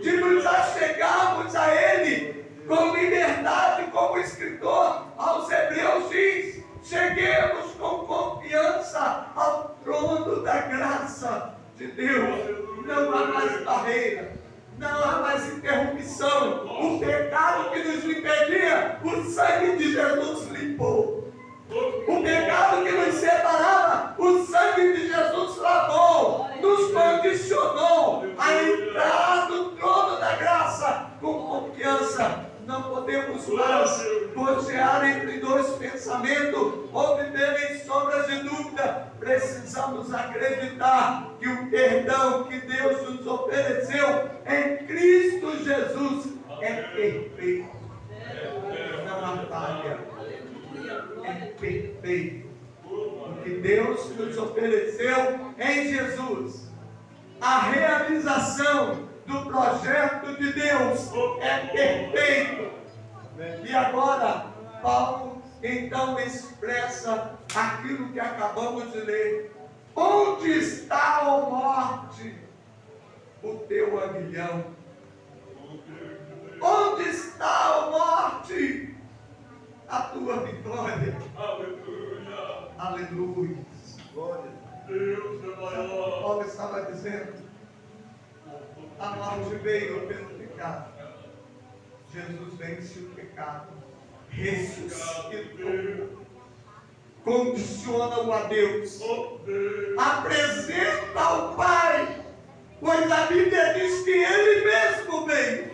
de nos achegarmos a Ele com liberdade, como o escritor aos Hebreus diz: cheguemos com confiança ao trono da graça de Deus. Não há mais barreira, não há mais interrupção. O pecado que nos impedia, o sangue de Jesus limpou. O pecado que nos separava, o sangue de Jesus lavou, nos condicionou a entrar no trono da graça com confiança. Não podemos mais bocear entre dois pensamentos ou viver em sombras de dúvida. Precisamos acreditar que o perdão que Deus nos ofereceu em Cristo Jesus é perfeito. Não há falha. É perfeito. O que Deus nos ofereceu em Jesus, a realização do projeto de Deus é perfeito. E agora, Paulo então expressa aquilo que acabamos de ler. Onde está, ó morte, o teu aguilhão? Onde está, ó morte, a tua vitória? Aleluia. Aleluia. Glória a Deus é maior. Paulo estava dizendo: a morte veio pelo pecado. Jesus vence o pecado, ressuscitou, condiciona-o a Deus, apresenta ao Pai, pois a Bíblia diz que Ele mesmo veio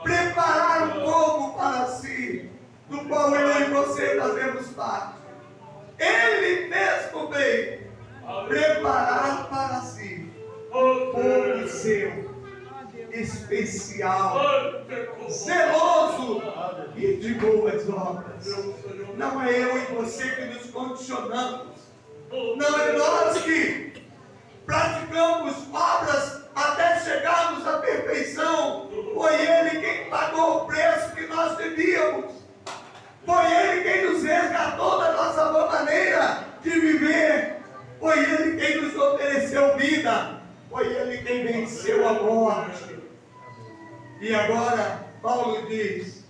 preparar um povo para si, do qual eu e você fazemos parte. Ele mesmo veio preparar para si um povo seu, especial, zeloso e de boas obras. Não é eu e você que nos condicionamos, não é nós que praticamos obras até chegarmos à perfeição. Foi Ele quem pagou o preço que nós devíamos, foi Ele quem nos resgatou da nossa boa maneira de viver, foi Ele quem nos ofereceu vida, foi Ele quem venceu a morte. E agora Paulo diz: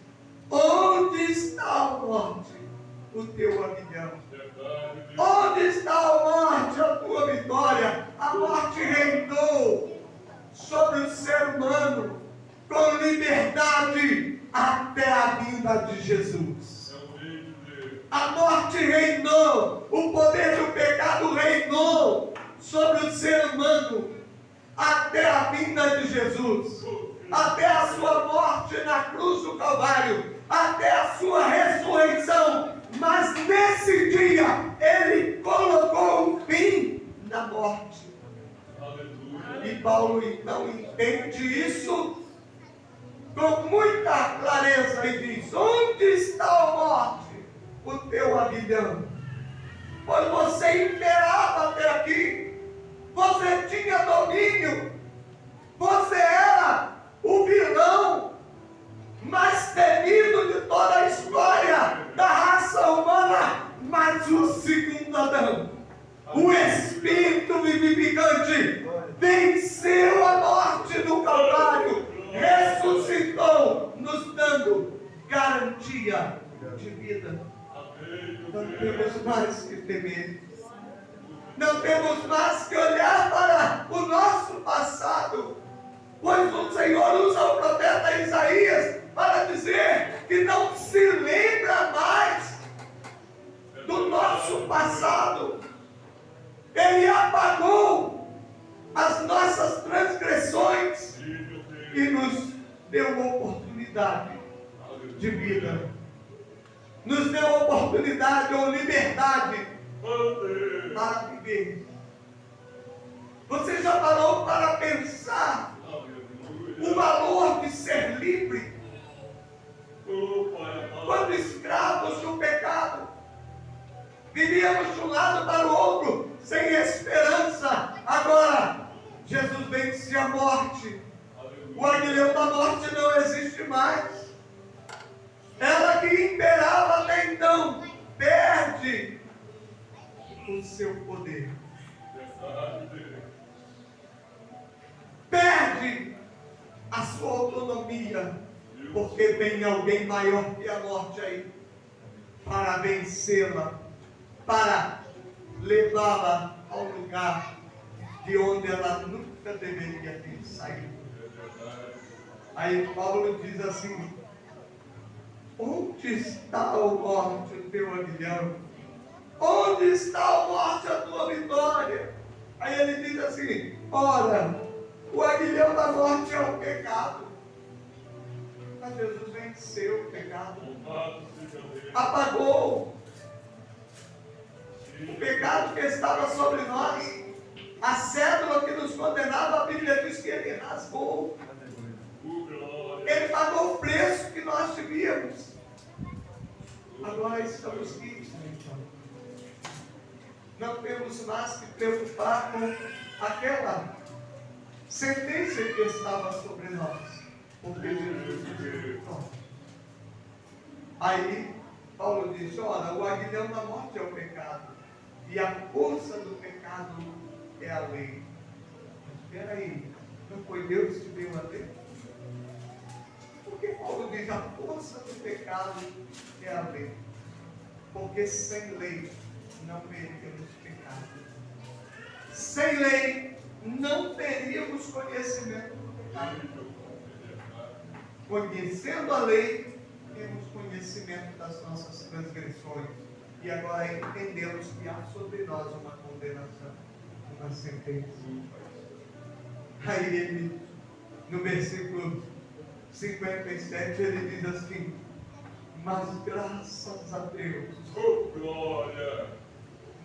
onde está a morte, o teu aguilhão? Onde está a morte, a tua vitória? A morte reinou sobre o ser humano com liberdade até a vinda de Jesus. A morte reinou, o poder do pecado reinou sobre o ser humano até a vinda de Jesus, até a sua morte na cruz do Calvário, até a sua ressurreição. Mas nesse dia Ele colocou um fim na morte. E Paulo então entende isso com muita clareza e diz: onde está, a morte, o teu aguilhão? Pois você imperava até aqui, você tinha domínio, você era o vilão mais temido de toda a história da raça humana. Mas o segundo Adão, o Espírito vivificante, venceu a morte do Calvário, ressuscitou, nos dando garantia de vida. Não temos mais que temer, Não temos mais que olhar para o nosso passado, pois o Senhor usa o profeta Isaías para dizer que não se lembra mais do nosso passado. Ele apagou as nossas transgressões e nos deu oportunidade de vida. Nos deu oportunidade ou liberdade para viver. Você já parou para pensar o valor de ser livre? Quando escravos do pecado, vivíamos de um lado para o outro, sem esperança. Agora, Jesus vence a morte. O aguilhão da morte não existe mais. Ela que imperava até então, perde o seu poder. Perde a sua autonomia, porque vem alguém maior que a morte aí, para vencê-la, para levá-la ao lugar de onde ela nunca deveria ter saído. Aí Paulo diz assim: onde está, ó morte, o teu aguilhão? Onde está, ó morte, a tua vitória? Aí ele diz assim: ora, o aguilhão da morte é o pecado. Mas Jesus venceu o pecado, apagou o pecado que estava sobre nós. A cédula que nos condenava, a Bíblia diz que ele rasgou. Ele pagou o preço que nós devíamos. Agora estamos quites. Não temos mais que preocupar com aquela sentença que estava sobre nós, porque Jesus nos libertou. Aí Paulo diz: ora, o aguilhão da morte é o pecado, e a força do pecado é a lei. Mas espera aí, não foi Deus que deu a lei? Porque Paulo diz: a força do pecado é a lei, porque sem lei não teríamos pecado. Sem lei não teríamos conhecimento do pecado. Conhecendo a lei, temos conhecimento das nossas transgressões. E agora entendemos que há sobre nós uma condenação, uma sentença. Aí ele, no versículo 57, ele diz assim: mas graças a Deus,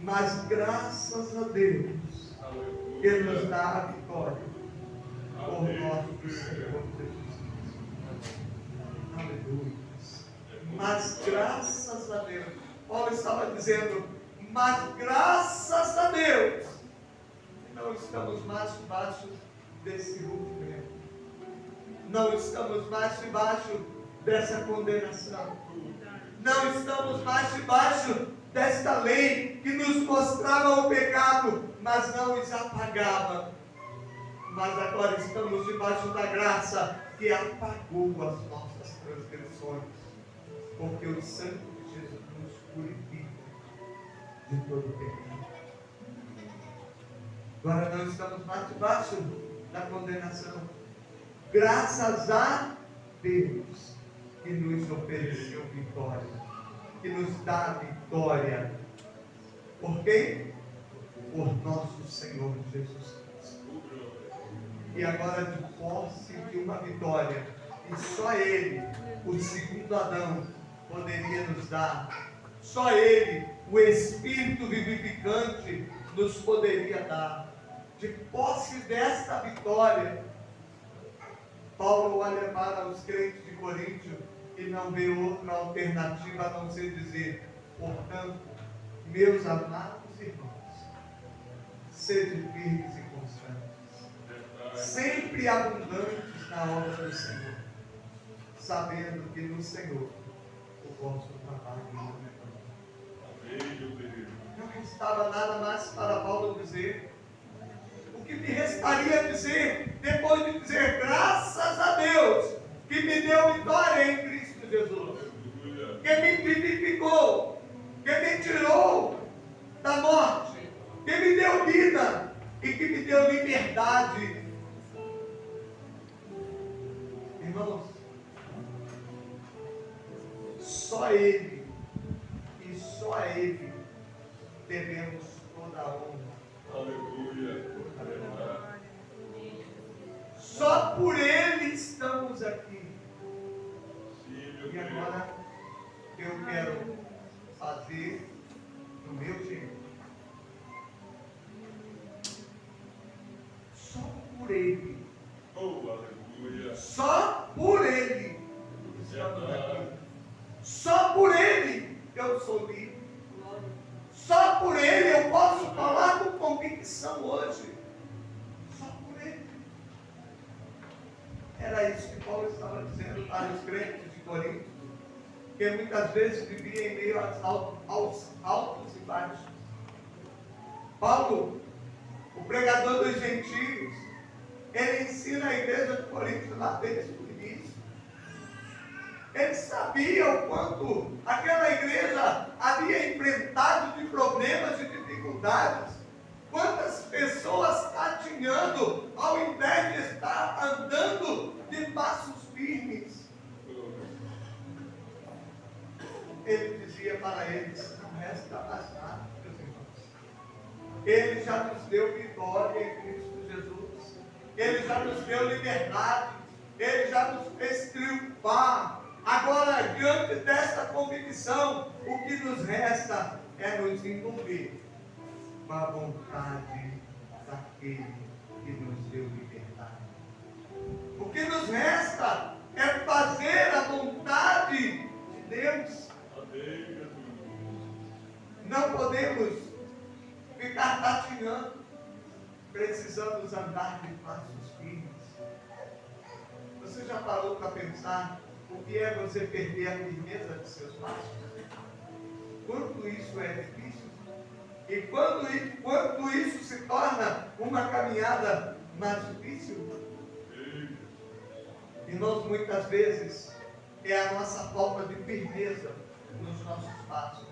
mas graças a Deus, que nos dá a vitória por nosso Senhor Jesus Cristo. Aleluia. Mas graças a Deus, Paulo estava dizendo: mas graças a Deus, não estamos mais debaixo desse julgamento, não estamos mais debaixo dessa condenação, não estamos mais debaixo desta lei que nos mostrava o pecado, mas não os apagava. Mas agora estamos debaixo da graça que apagou as nossas transgressões, porque o sangue de Jesus nos purifica de todo pecado. Agora não estamos mais debaixo da condenação, graças a Deus que nos ofereceu vitória, que nos dá vitória. Por quem? Por nosso Senhor Jesus Cristo. E agora, de posse de uma vitória, e só Ele, o segundo Adão, poderia nos dar, só Ele, o Espírito vivificante, nos poderia dar. De posse desta vitória, Paulo olha para os crentes de Coríntio e não vê outra alternativa a não ser dizer: portanto, meus amados irmãos, sede firmes e constantes, sempre abundantes na obra do Senhor, sabendo que no Senhor o vosso trabalho não é vão. Não restava nada mais para Paulo dizer. O que me restaria dizer, depois de dizer graças a Deus, que me deu vitória em Cristo Jesus, que me vivificou, que me tirou da morte, que me deu vida e que me deu liberdade. Irmãos, só Ele e só a Ele devemos toda a honra. Aleluia. Só por Ele estamos aqui. Sim, meu E Deus. agora eu quero fazer do meu jeito. Só por Ele. Oh, aleluia. Só por Ele estamos aqui. Só por Ele eu sou livre. Só por Ele eu posso falar com convicção hoje. Só por Ele. Era isso que Paulo estava dizendo para os crentes de Corinto, que muitas vezes vivia em meio aos altos e baixos. Paulo, o pregador dos gentios, ele ensina a igreja de Corinto lá desde o início. Ele sabia o quanto aquela igreja havia enfrentado de problemas e dificuldades. Quantas pessoas tateando ao invés de estar andando de passos firmes. Ele dizia para eles: não resta mais nada, meus irmãos. Ele já nos deu vitória em Cristo Jesus. Ele já nos deu liberdade. Ele já nos fez triunfar. Agora, diante desta convicção, o que nos resta é nos envolver com a vontade daquele que nos deu liberdade. O que nos resta é fazer a vontade de Deus. Amém, Jesus. Não podemos ficar tateando. Precisamos andar de passos firmes. Você já parou para pensar o que é você perder a firmeza de seus passos? Quanto isso é difícil? E quanto isso se torna uma caminhada mais difícil? Irmãos, muitas vezes é a nossa falta de firmeza nos nossos passos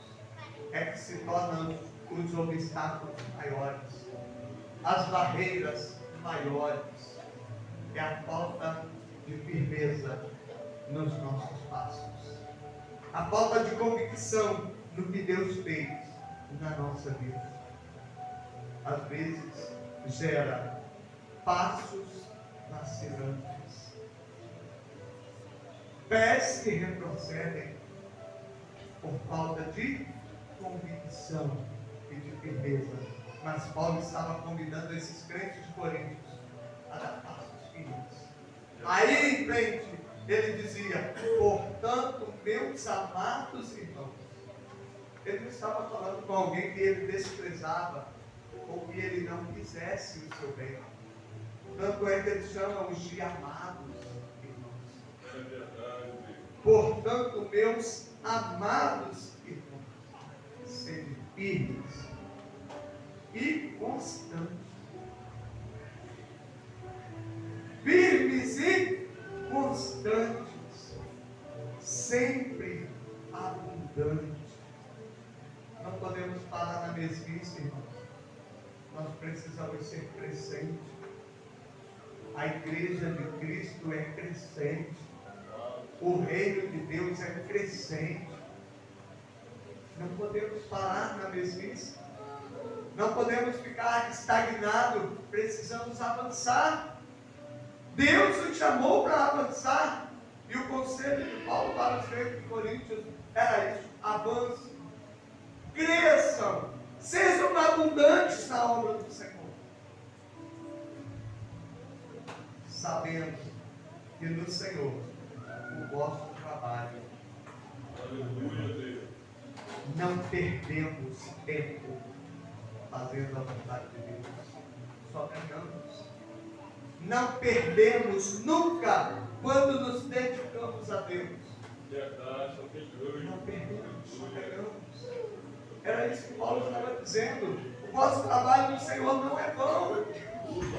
é que se tornam os obstáculos maiores, as barreiras maiores. É a falta de firmeza nos nossos passos, a falta de convicção no que Deus fez na nossa vida. Às vezes gera passos vacilantes, pés que retrocedem por falta de convicção e de firmeza. Mas Paulo estava convidando esses crentes de Coríntios a dar passos firmes. Aí em frente ele dizia: portanto, meus amados irmãos. Ele não estava falando com alguém que ele desprezava ou que ele não quisesse o seu bem. Tanto é que ele chama os de amados irmãos. É verdade. Portanto, meus amados irmãos, sede firmes e constantes. Firmes e constantes, sempre abundantes. Não podemos parar na mesmice, irmãos. Nós precisamos ser crescentes. A igreja de Cristo é crescente. O reino de Deus é crescente. Não podemos parar na mesmice. Não podemos ficar estagnados. Precisamos avançar. Deus nos chamou para avançar. E o conselho de Paulo para os crentes de Coríntios era isso: avance, cresçam, sejam abundantes na obra do Senhor, sabendo que no Senhor o vosso trabalho. Aleluia, Deus. Não perdemos tempo fazendo a vontade de Deus, só ganhamos. Não perdemos nunca quando nos dedicamos a Deus. Verdade, só tem dois. Não perdemos, só ganhamos. Era isso que Paulo estava dizendo. O vosso trabalho no Senhor não é vão,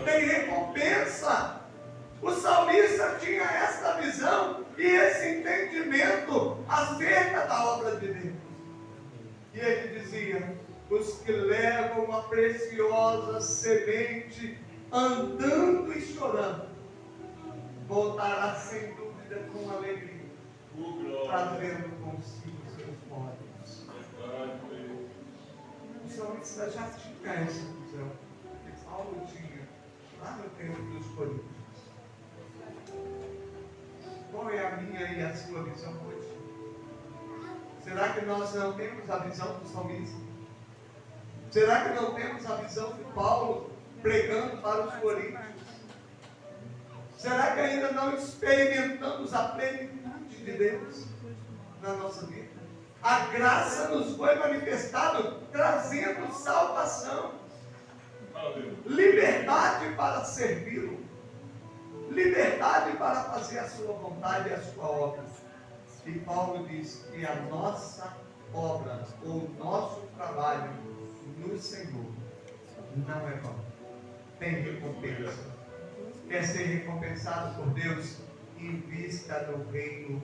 tem recompensa. O salmista tinha essa visão e esse entendimento acerca da obra de Deus. E ele dizia: os aos que levam a preciosa semente andando e chorando, voltará sem dúvida com alegria, trazendo consigo seus molhos. O salmista já tinha essa visão, que Paulo tinha lá no tempo dos Coríntios. Qual é a minha e a sua visão hoje? Será que nós não temos a visão do salmista? Será que não temos a visão de Paulo pregando para os coríntios? Será que ainda não experimentamos a plenitude de Deus na nossa vida? A graça nos foi manifestada trazendo salvação, liberdade para servi-lo, liberdade para fazer a sua vontade e a sua obra. E Paulo diz que a nossa obra, ou o nosso trabalho no Senhor, não é vão. Tem recompensa. Quer ser recompensado por Deus? Invista no reino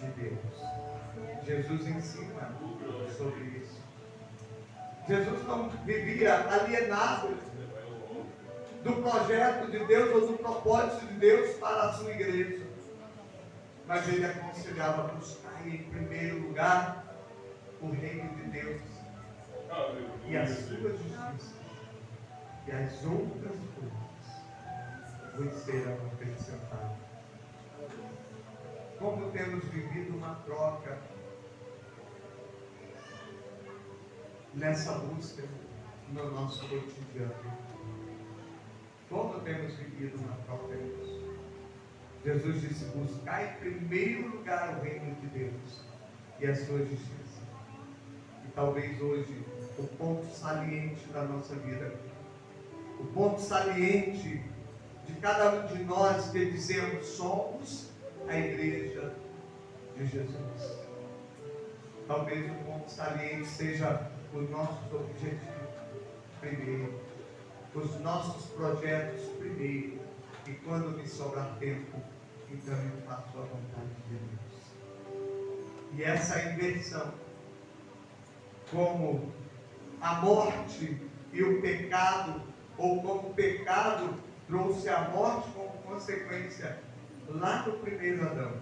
de Deus. Jesus ensina sobre isso. Jesus não vivia alienado do projeto de Deus ou do propósito de Deus para a sua igreja. Mas ele aconselhava buscar em primeiro lugar o reino de Deus e a sua justiça, e as outras coisas vos serão acrescentadas. Como temos vivido uma troca nessa busca no nosso cotidiano? Como temos vivido uma troca nisso? Jesus disse: buscar em primeiro lugar o reino de Deus e a sua justiça. E talvez hoje o ponto saliente da nossa vida, o ponto saliente de cada um de nós que dizemos somos a igreja de Jesus. Talvez o ponto saliente seja os nossos objetivos primeiro, os nossos projetos primeiro. E quando me sobrar tempo, então eu faço a vontade de Deus. E essa inversão, como a morte e o pecado, ou como o pecado trouxe a morte como consequência lá no primeiro Adão,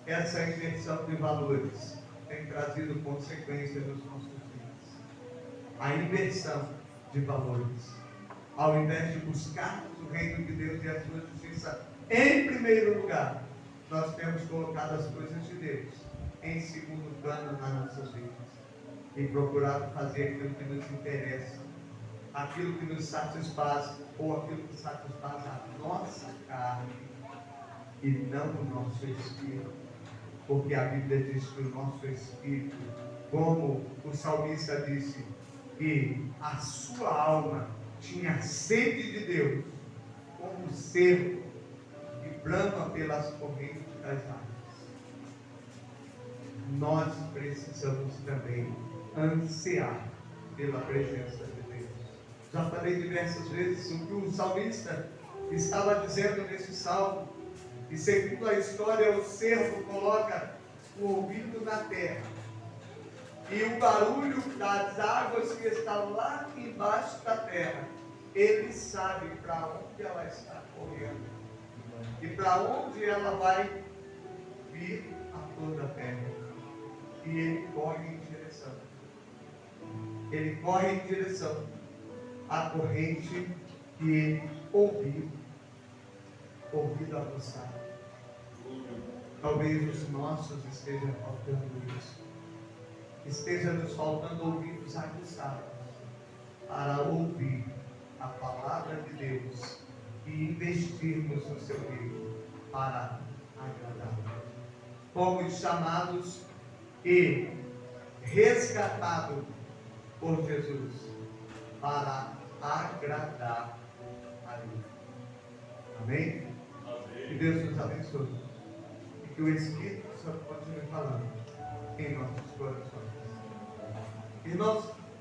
essa inversão de valores tem trazido consequências nos nossos dias. A inversão de valores. Ao invés de buscarmos o reino de Deus e a sua justiça em primeiro lugar, nós temos colocado as coisas de Deus em segundo plano nas nossas vidas e procurado fazer aquilo que nos interessa, aquilo que nos satisfaz, ou aquilo que satisfaz a nossa carne e não o nosso espírito. Porque a Bíblia diz que o nosso espírito, como o salmista disse, que a sua alma tinha sede de Deus, como o cervo que brama pelas correntes das águas. Nós precisamos também ansiar pela presença de Deus. Já falei diversas vezes o que o salmista estava dizendo nesse salmo, e segundo a história, o cervo coloca o ouvido na terra, e o barulho das águas que estão lá embaixo da terra, ele sabe para onde ela está correndo e para onde ela vai vir a toda a terra. E ele corre em direção. Ele corre em direção à corrente que ele ouviu avançar. Talvez os nossos estejam faltando isso. Esteja nos faltando ouvidos aguçados para ouvir a palavra de Deus e investirmos no seu reino para agradá-lo. Fomos chamados e resgatados por Jesus para agradar a Ele. Amém? Que Deus nos abençoe e que o Espírito Santo continue falando em nossos corações. Irmãos,